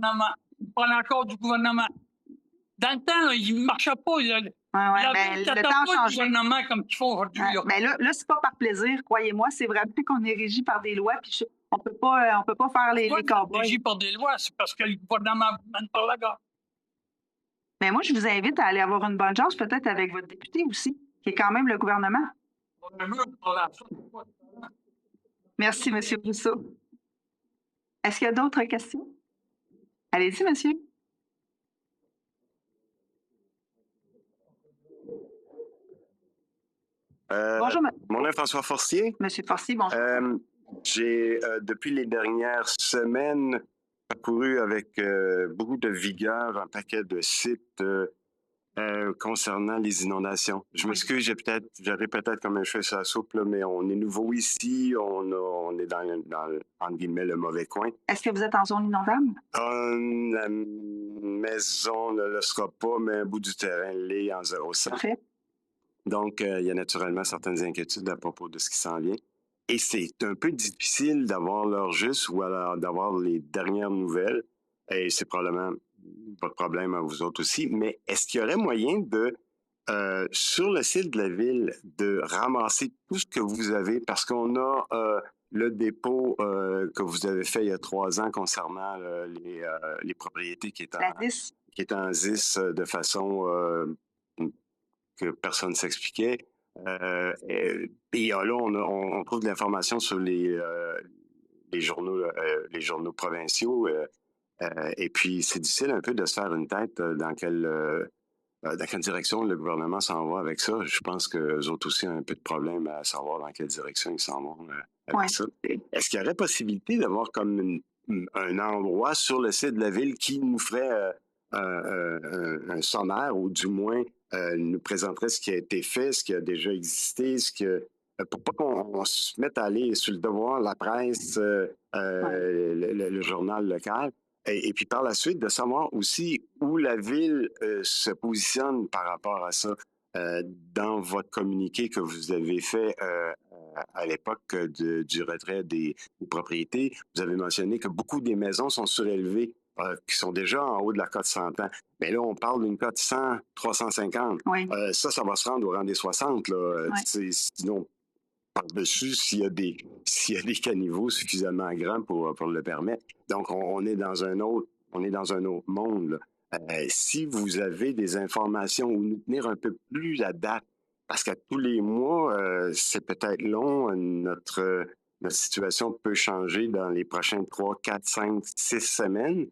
Il parle encore du gouvernement. Dans le temps, là, il ne marchait pas.
Le temps a changé.
Le gouvernement comme ils font aujourd'hui.
Mais là, c'est pas par plaisir, croyez-moi. C'est vraiment qu'on est régi par des lois. Puis On peut pas faire les cowboys.
Régi par des lois, c'est parce que le gouvernement mène par la gorge.
Mais moi, je vous invite à aller avoir une bonne chance, peut-être avec votre député aussi, qui est quand même le gouvernement. Merci, M. Rousseau. Est-ce qu'il y a d'autres questions? Allez-y, monsieur. Bonjour,
Mon nom est François Forcier.
Monsieur Forcier, bonjour.
J'ai, depuis les dernières semaines, parcouru avec beaucoup de vigueur un paquet de sites concernant les inondations. Je m'excuse, j'aurais peut-être comme un cheveu sur la soupe, là, mais on est nouveau ici, on est dans, entre guillemets, le mauvais coin.
Est-ce que vous êtes en zone inondable?
La maison ne le sera pas, mais un bout du terrain l'est en 0,5.
Parfait.
Donc, il y a naturellement certaines inquiétudes à propos de ce qui s'en vient. Et c'est un peu difficile d'avoir l'heure juste ou alors d'avoir les dernières nouvelles. Et c'est probablement votre problème à vous autres aussi. Mais est-ce qu'il y aurait moyen de, sur le site de la ville, de ramasser tout ce que vous avez? Parce qu'on a le dépôt que vous avez fait il y a 3 ans concernant les propriétés qui est en ZIS de façon que personne ne s'expliquait. Et là, on trouve de l'information sur les journaux provinciaux. Et puis, c'est difficile un peu de se faire une tête dans quelle direction le gouvernement s'en va avec ça. Je pense qu'eux autres aussi ont un peu de problème à savoir dans quelle direction ils s'en vont avec ça. Est-ce qu'il y aurait possibilité d'avoir comme un endroit sur le site de la ville qui nous ferait un sommaire ou du moins nous présenterait ce qui a été fait, ce qui a déjà existé, pour pas qu'on se mette à aller sur le devoir, la presse, le journal local, et puis par la suite de savoir aussi où la ville se positionne par rapport à ça. Dans votre communiqué que vous avez fait à l'époque du retrait des propriétés, vous avez mentionné que beaucoup des maisons sont surélevées, qui sont déjà en haut de la cote 100 ans. Mais là, on parle d'une cote 100, 350.
Oui.
Ça va se rendre au rang des 60. Là. Sinon, par-dessus, s'il y a des caniveaux suffisamment grands pour le permettre. Donc, on est dans un autre monde. Là. Si vous avez des informations ou nous tenir un peu plus à date, parce qu'à tous les mois, c'est peut-être long, notre situation peut changer dans les prochaines 3, 4, 5, 6 semaines.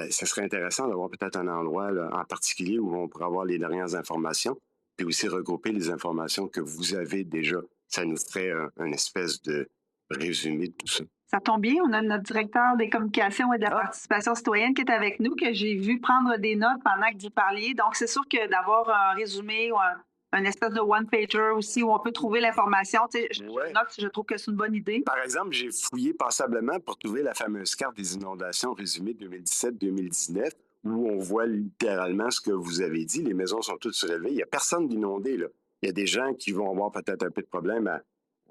Ce serait intéressant d'avoir peut-être un endroit là, en particulier où on pourrait avoir les dernières informations, puis aussi regrouper les informations que vous avez déjà. Ça nous ferait un espèce de résumé de tout ça.
Ça tombe bien, on a notre directeur des communications et de la participation citoyenne qui est avec nous, que j'ai vu prendre des notes pendant que vous parliez. Donc, c'est sûr que d'avoir un résumé ou un espèce de one-pager aussi où on peut trouver l'information, je trouve que c'est une bonne idée.
Par exemple, j'ai fouillé passablement pour trouver la fameuse carte des inondations résumée 2017-2019 où on voit littéralement ce que vous avez dit. Les maisons sont toutes surélevées. Il n'y a personne d'inondé, là. Il y a des gens qui vont avoir peut-être un peu de problème à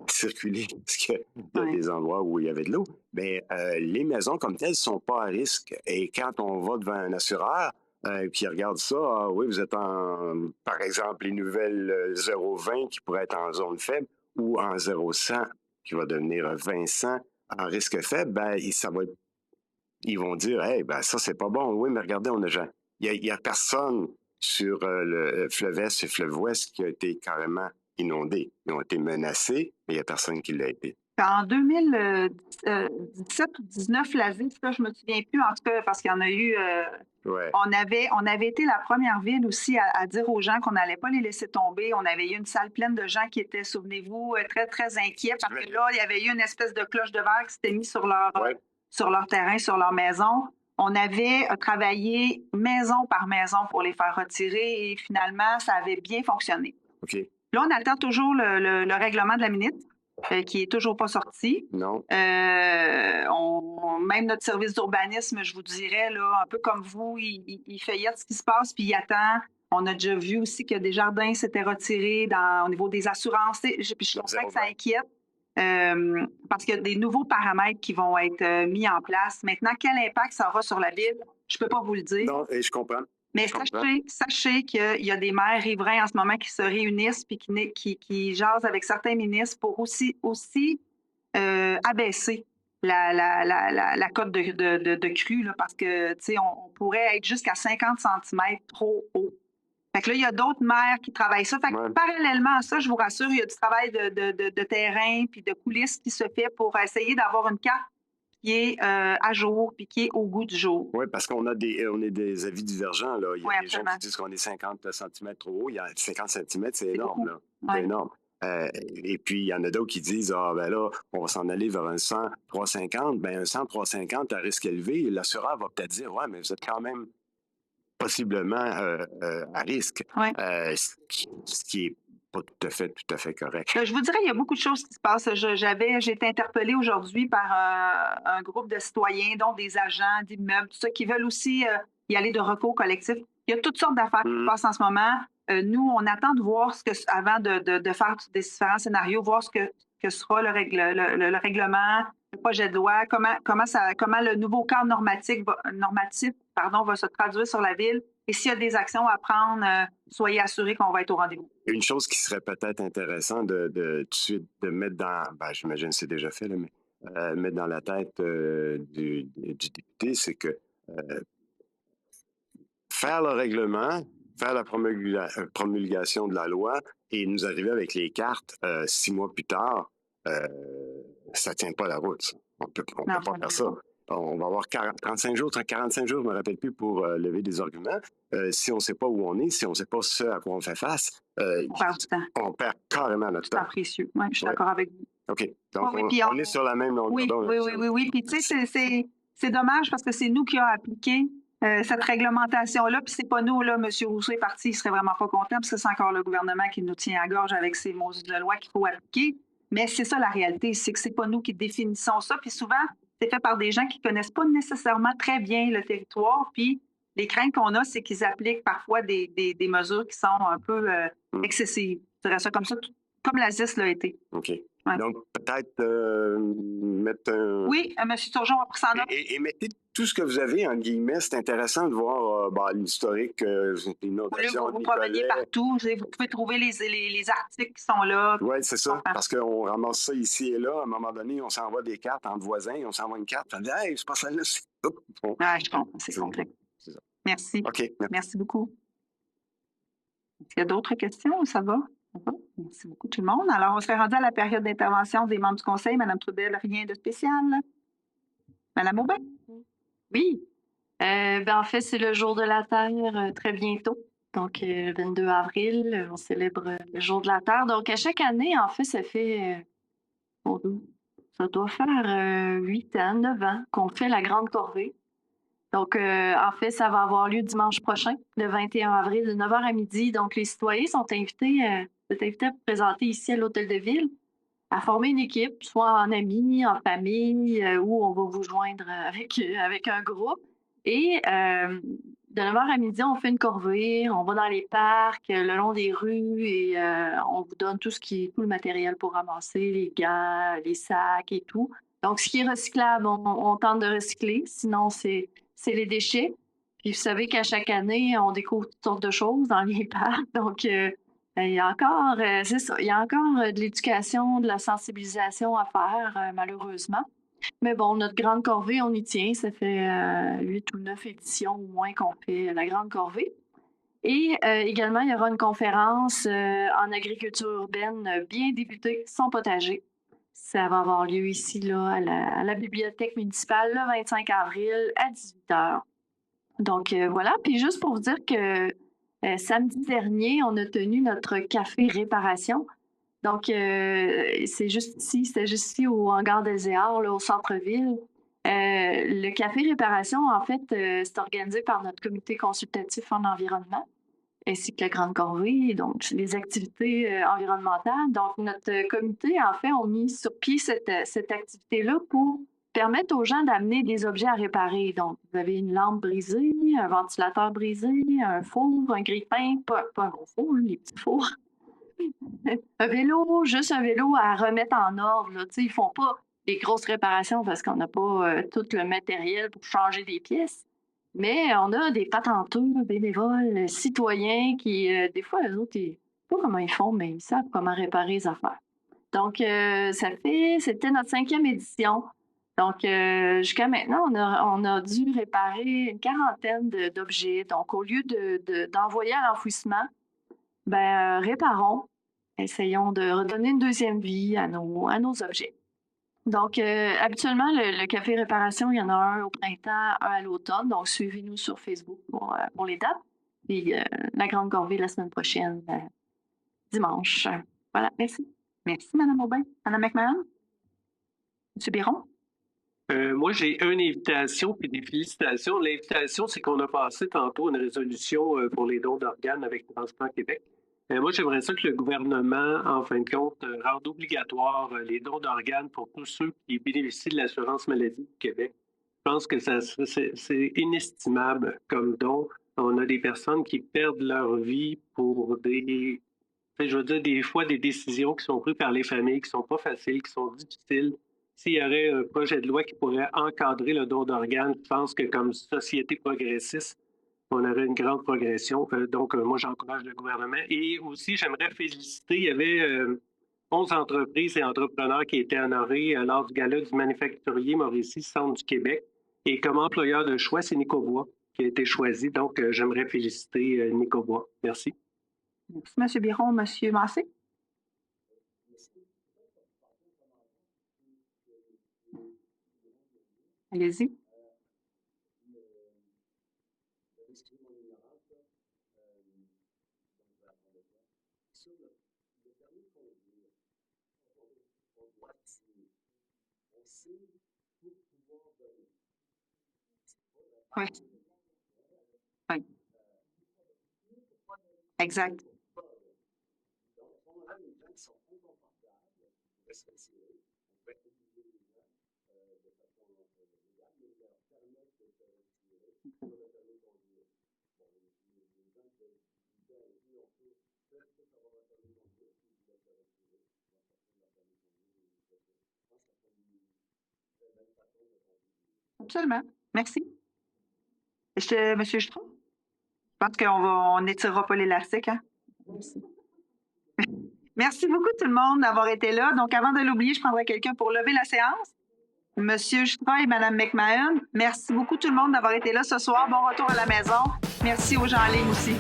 circuler parce qu'il y a des endroits où il y avait de l'eau. Mais les maisons comme telles ne sont pas à risque. Et quand on va devant un assureur, puis il regarde ça, oui, vous êtes par exemple, les nouvelles 0,20 qui pourraient être en zone faible ou en 0,100 qui va devenir 20-100 en risque faible, ils vont dire, hey, ça, c'est pas bon. Oui, mais regardez, il y a personne sur le fleuve Est et le fleuve Ouest qui a été carrément inondé. Ils ont été menacés, mais il n'y a personne qui l'a été.
En 2017 ou 2019, la ZIS, là, je ne me souviens plus, en tout cas, parce qu'il y en a eu... On avait été la première ville aussi à dire aux gens qu'on n'allait pas les laisser tomber. On avait eu une salle pleine de gens qui étaient, souvenez-vous, très, très inquiets parce que là, il y avait eu une espèce de cloche de verre qui s'était mise sur leur terrain, sur leur maison. On avait travaillé maison par maison pour les faire retirer et finalement, ça avait bien fonctionné.
Okay.
Là, on attend toujours le règlement de la ministre. Qui n'est toujours pas sorti.
Non.
Même notre service d'urbanisme, je vous dirais, là, un peu comme vous, il feuillette ce qui se passe, puis il attend. On a déjà vu aussi que des jardins s'étaient retirés au niveau des assurances. Puis je pense que ça inquiète parce qu'il y a des nouveaux paramètres qui vont être mis en place. Maintenant, quel impact ça aura sur la ville, je ne peux pas vous le dire.
Non, et je comprends.
Mais sachez qu'il y a des maires riverains en ce moment qui se réunissent puis qui jasent avec certains ministres pour aussi abaisser la cote de crue, là, parce que, tu sais, on pourrait être jusqu'à 50 cm trop haut. Fait que là, il y a d'autres maires qui travaillent ça. Fait que parallèlement à ça, je vous rassure, il y a du travail de terrain puis de coulisses qui se fait pour essayer d'avoir une carte qui est à jour puis qui est au goût du jour.
Oui, parce qu'on a des avis divergents. Là. Il y a des gens qui disent qu'on est 50 cm trop haut. Il y a 50 cm, c'est énorme. Là. C'est énorme. Et puis, il y en a d'autres qui disent, ben là, on va s'en aller vers un 100, 350. Ben un 100, 350 à risque élevé. L'assureur va peut-être dire, ouais, mais vous êtes quand même possiblement à risque. Ce qui est pas tout à fait correct.
Je vous dirais, il y a beaucoup de choses qui se passent. J'ai été interpellée aujourd'hui par un groupe de citoyens, dont des agents d'immeubles, tout ça, qui veulent aussi y aller de recours collectif. Il y a toutes sortes d'affaires qui se passent en ce moment. Nous, on attend de voir avant de faire des différents scénarios, voir ce que sera le règlement, le projet de loi, comment le nouveau cadre normatif va se traduire sur la ville. Et s'il y a des actions à prendre, soyez assurés qu'on va être au rendez-vous.
Une chose qui serait peut-être intéressante de mettre dans, j'imagine que c'est déjà fait, là, mais mettre dans la tête du député, c'est que faire le règlement, faire la promulgation de la loi et nous arriver avec les cartes 6 mois plus tard, ça ne tient pas la route. Ça. On peut pas faire ça. On va avoir 45 jours, 45 jours, je ne me rappelle plus, pour lever des arguments. Si on ne sait pas où on est, si on ne sait pas ce à quoi on fait face, on perd carrément notre temps.
C'est précieux. Oui, je suis d'accord avec vous.
OK. Donc, on est sur la même longueur d'onde.
Oui. Puis, tu sais, c'est dommage parce que c'est nous qui avons appliqué cette réglementation-là. Puis, c'est pas nous, là. M. Rousseau est parti, il serait vraiment pas content parce que c'est encore le gouvernement qui nous tient à gorge avec ces maudites de loi qu'il faut appliquer. Mais c'est ça la réalité, c'est que c'est pas nous qui définissons ça. Puis, souvent, c'est fait par des gens qui ne connaissent pas nécessairement très bien le territoire. Puis, les craintes qu'on a, c'est qu'ils appliquent parfois des mesures qui sont un peu excessives. Je dirais ça comme la ZIS l'a été.
OK. Ouais. Donc, peut-être mettre un...
Oui, M. Turgeon a pris ça en note.
Et mettez tout ce que vous avez, en guillemets. C'est intéressant de voir l'historique, l'inondation.
Vous promenez partout. Vous pouvez trouver les articles qui sont là.
Oui, c'est ça. Parce qu'on ramasse ça ici et là. À un moment donné, on s'envoie des cartes entre voisins. On s'envoie une carte. On dit, hey, c'est pas celle-là.
Je comprends. C'est complexe.
C'est ça.
Merci.
OK.
Merci beaucoup. Est-ce qu'il y a d'autres questions ou ça va? Merci beaucoup tout le monde. Alors, on serait rendu à la période d'intervention des membres du Conseil. Madame Trudel, rien de spécial? Madame Aubin?
Oui. En fait, c'est le jour de la Terre très bientôt. Donc, le 22 avril, on célèbre le jour de la Terre. Donc, à chaque année, en fait, ça doit faire 8 ans, 9 ans qu'on fait la Grande Corvée. Donc, en fait, ça va avoir lieu dimanche prochain, le 21 avril, de 9h à midi. Donc, les citoyens sont invités à vous présenter ici à l'Hôtel de Ville, à former une équipe, soit en amis, en famille, ou on va vous joindre avec un groupe. Et de 9h à midi, on fait une corvée, on va dans les parcs, le long des rues, et on vous donne tout le matériel pour ramasser, les gants, les sacs et tout. Donc, ce qui est recyclable, on tente de recycler. Sinon, c'est les déchets. Puis vous savez qu'à chaque année, on découvre toutes sortes de choses dans les parcs. Donc, il y a encore, c'est ça, il y a encore de l'éducation, de la sensibilisation à faire, malheureusement. Mais bon, notre Grande Corvée, on y tient. Ça fait 8 ou 9 éditions au moins qu'on fait la Grande Corvée. Et également, il y aura une conférence en agriculture urbaine, bien débuter son potager. Ça va avoir lieu ici, là, à la bibliothèque municipale, le 25 avril à 18h. Donc, voilà. Puis juste pour vous dire que samedi dernier, on a tenu notre café réparation. Donc, c'était juste ici au hangar d'Elzéar, là, au centre-ville. Le café réparation, en fait, c'est organisé par notre comité consultatif en environnement, ainsi que la Grande Corvée, donc les activités environnementales. Donc, notre comité, en fait, a mis sur pied cette activité-là pour permettre aux gens d'amener des objets à réparer. Donc, vous avez une lampe brisée, un ventilateur brisé, un four, un grille-pain, pas un gros four, les petits fours. Un vélo, juste un vélo à remettre en ordre. Là. Ils ne font pas des grosses réparations parce qu'on n'a pas tout le matériel pour changer des pièces. Mais on a des patenteux, bénévoles, citoyens qui, des fois, eux autres, ils ne savent pas comment ils font, mais ils savent comment réparer les affaires. Donc, c'était notre 5e édition. Donc, jusqu'à maintenant, on a dû réparer une quarantaine d'objets. Donc, au lieu d'envoyer à l'enfouissement, réparons, essayons de redonner une deuxième vie à nos objets. Donc, habituellement, le café réparation, il y en a un au printemps, un à l'automne. Donc, suivez-nous sur Facebook pour les dates. Puis, la Grande Corvée la semaine prochaine, dimanche. Voilà, merci.
Merci, Mme Aubin. Mme McMahon? M. Biron?
Moi, j'ai une invitation puis des félicitations. L'invitation, c'est qu'on a passé tantôt une résolution pour les dons d'organes avec Transplant Québec. Moi, j'aimerais ça que le gouvernement, en fin de compte, rende obligatoire les dons d'organes pour tous ceux qui bénéficient de l'assurance maladie du Québec. Je pense que c'est inestimable comme don. On a des personnes qui perdent leur vie pour des fois des décisions qui sont prises par les familles, qui sont pas faciles, qui sont difficiles. S'il y aurait un projet de loi qui pourrait encadrer le don d'organes, je pense que comme société progressiste, on aurait une grande progression. Donc, moi, j'encourage le gouvernement. Et aussi, j'aimerais féliciter, il y avait 11 entreprises et entrepreneurs qui étaient honorés lors du gala du manufacturier Mauricie, Centre du Québec. Et comme employeur de choix, c'est Nicobois qui a été choisi. Donc, j'aimerais féliciter Nicobois. Merci.
Merci, M. Biron. M. Massé? Allez-y. Oui. Oui. Exact. Absolument. Merci. Monsieur Jutron? Je pense qu'on n'étirera pas l'élastique. Hein? Merci. Merci beaucoup tout le monde d'avoir été là. Donc, avant de l'oublier, je prendrai quelqu'un pour lever la séance. Monsieur Jutron et Mme McMahon, merci beaucoup tout le monde d'avoir été là ce soir. Bon retour à la maison. Merci aux gens en ligne aussi.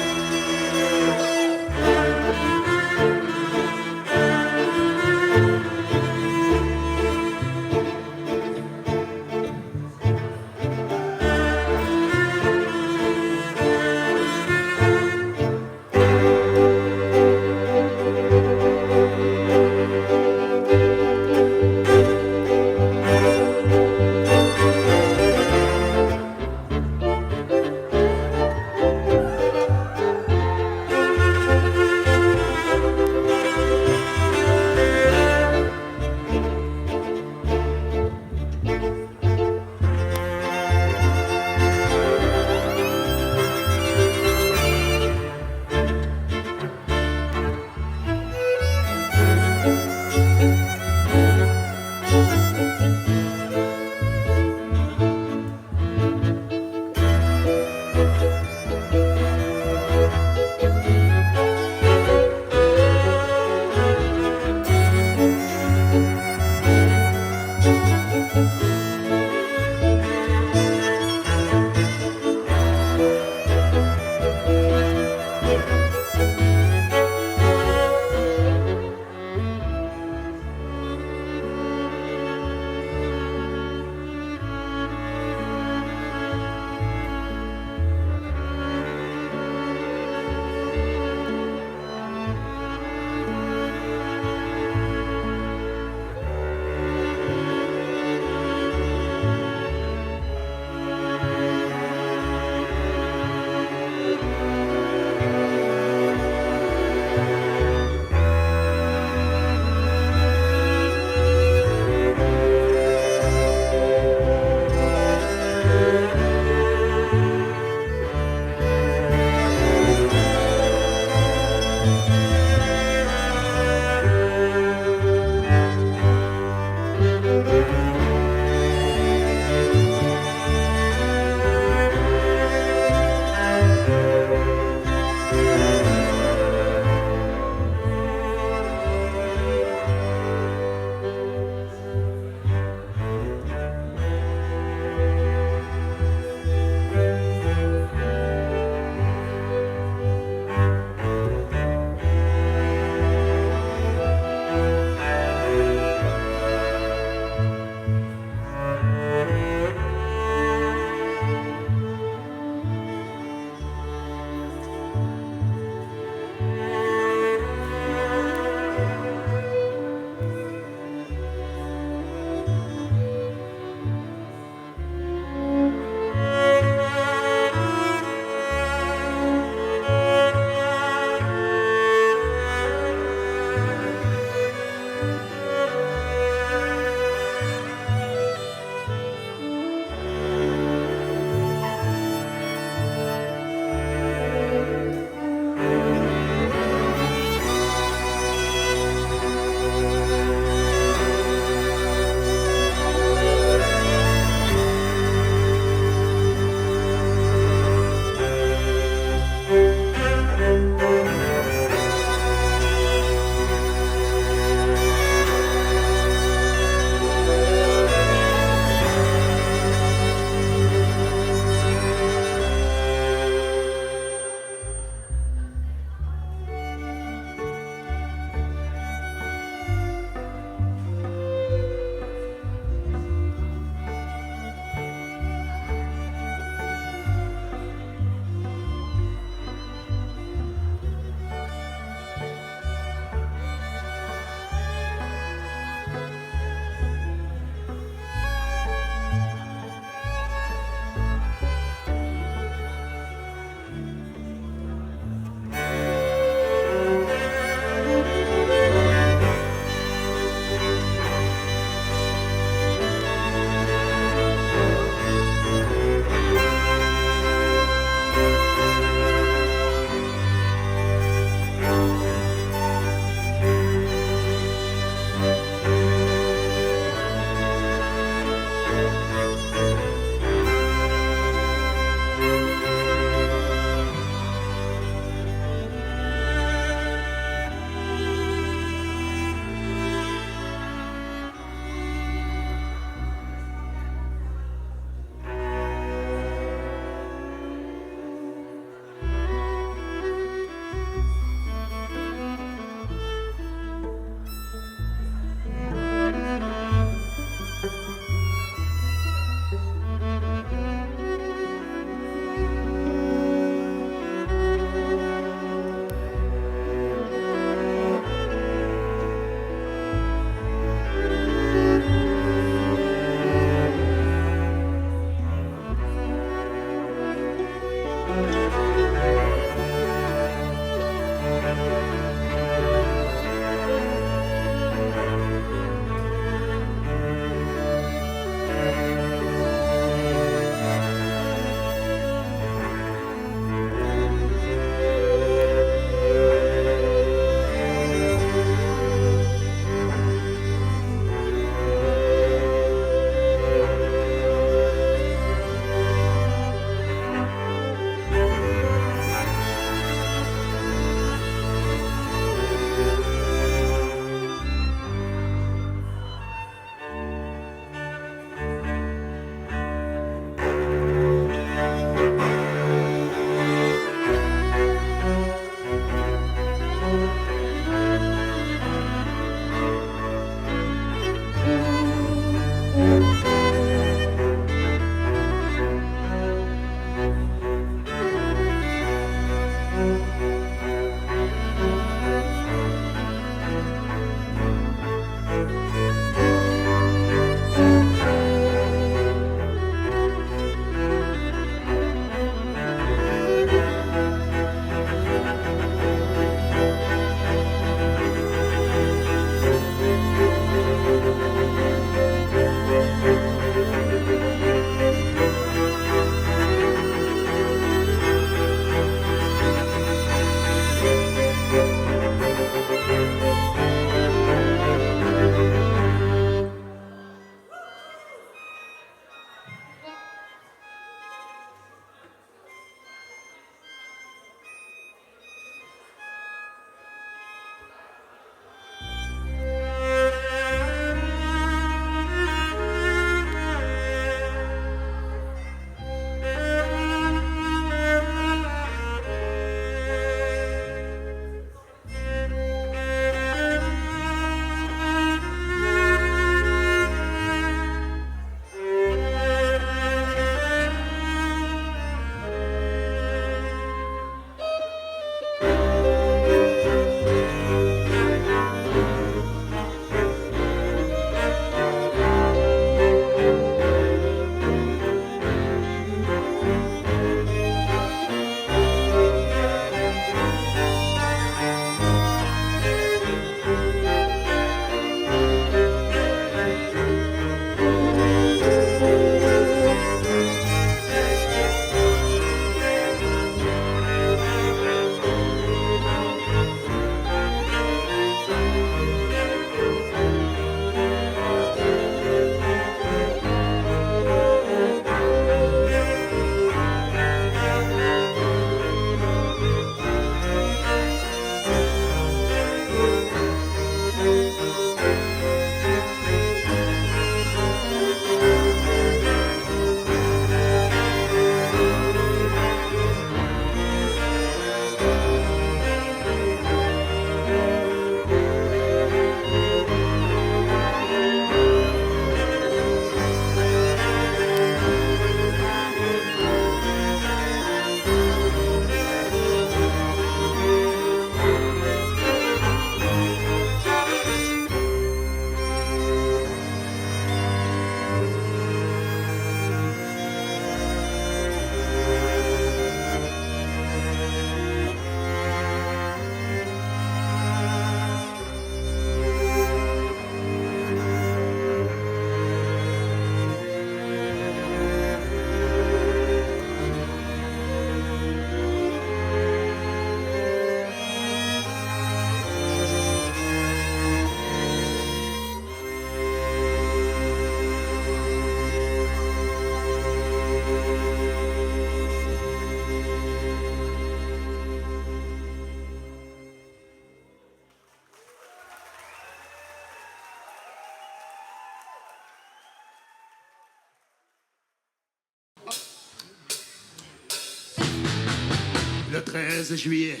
13 juillet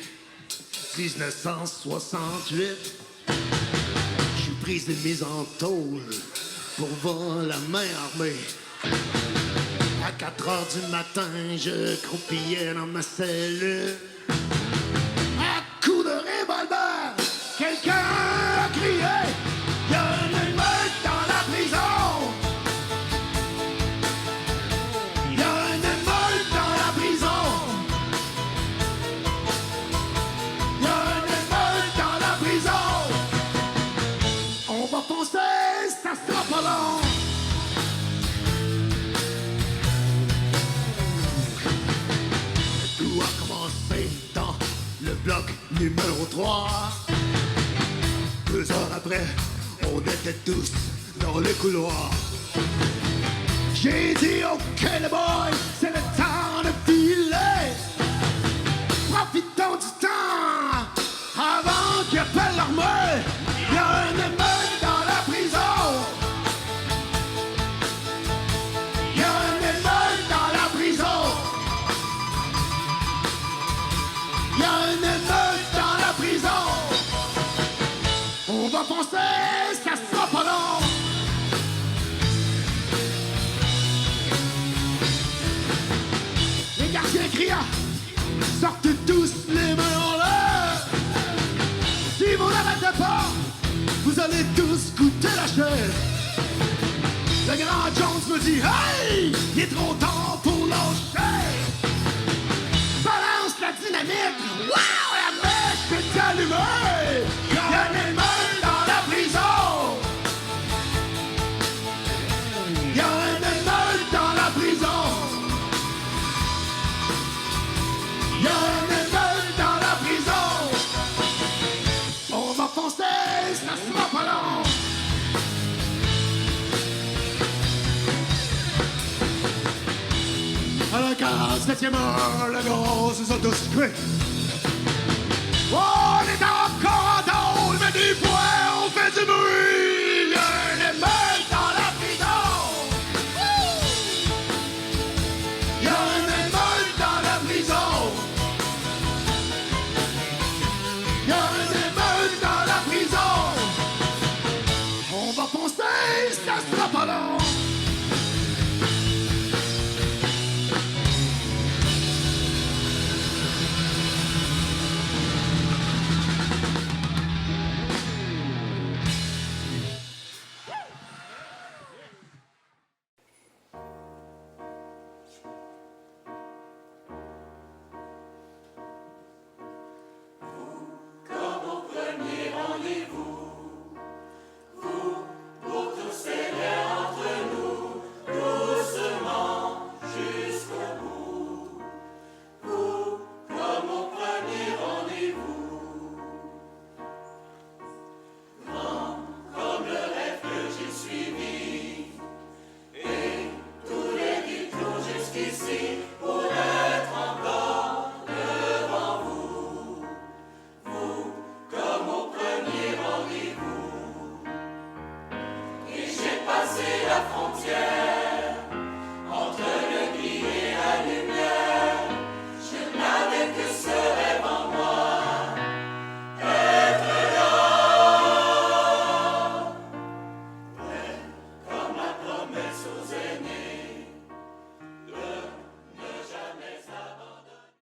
1968. Je suis prise de mise en tôle pour vol la main armée. À 4 heures du matin, je croupillais dans ma cellule. À coups de revolver, quelqu'un a crié: il y a une émeute dans la prison! Il y a une émeute dans la prison! Il y a une émeute dans la prison! On va foncer, ça sera pas long! Tout a commencé dans le bloc numéro 3. 2 heures après, on était tous dans le couloir. J'ai dit OK les boys, c'est le temps de filer. Profitons du temps avant qu'ils appellent l'armée. Il y a une émeute dans la prison. Il y a une émeute dans la prison. Il y a une émeute dans la prison. On va foncer, ça sera pas long. Les gardiens criaient: sortez tous les mains en l'air. Si vous n'arrêtez pas, vous allez tous goûter la chair. Le grand Jones me dit: hey, il est trop tard pour lâcher. Balance la dynamite, wow, la mèche est allumée. Il y a une émeute dans la prison. Il y a une émeute dans la prison. Il y a une émeute dans la prison. On va foncer, ça sera pas long. À la 47e heure, le gros, c'est ça tous tués. On est encore en tôle, mais des fois, on fait du bruit.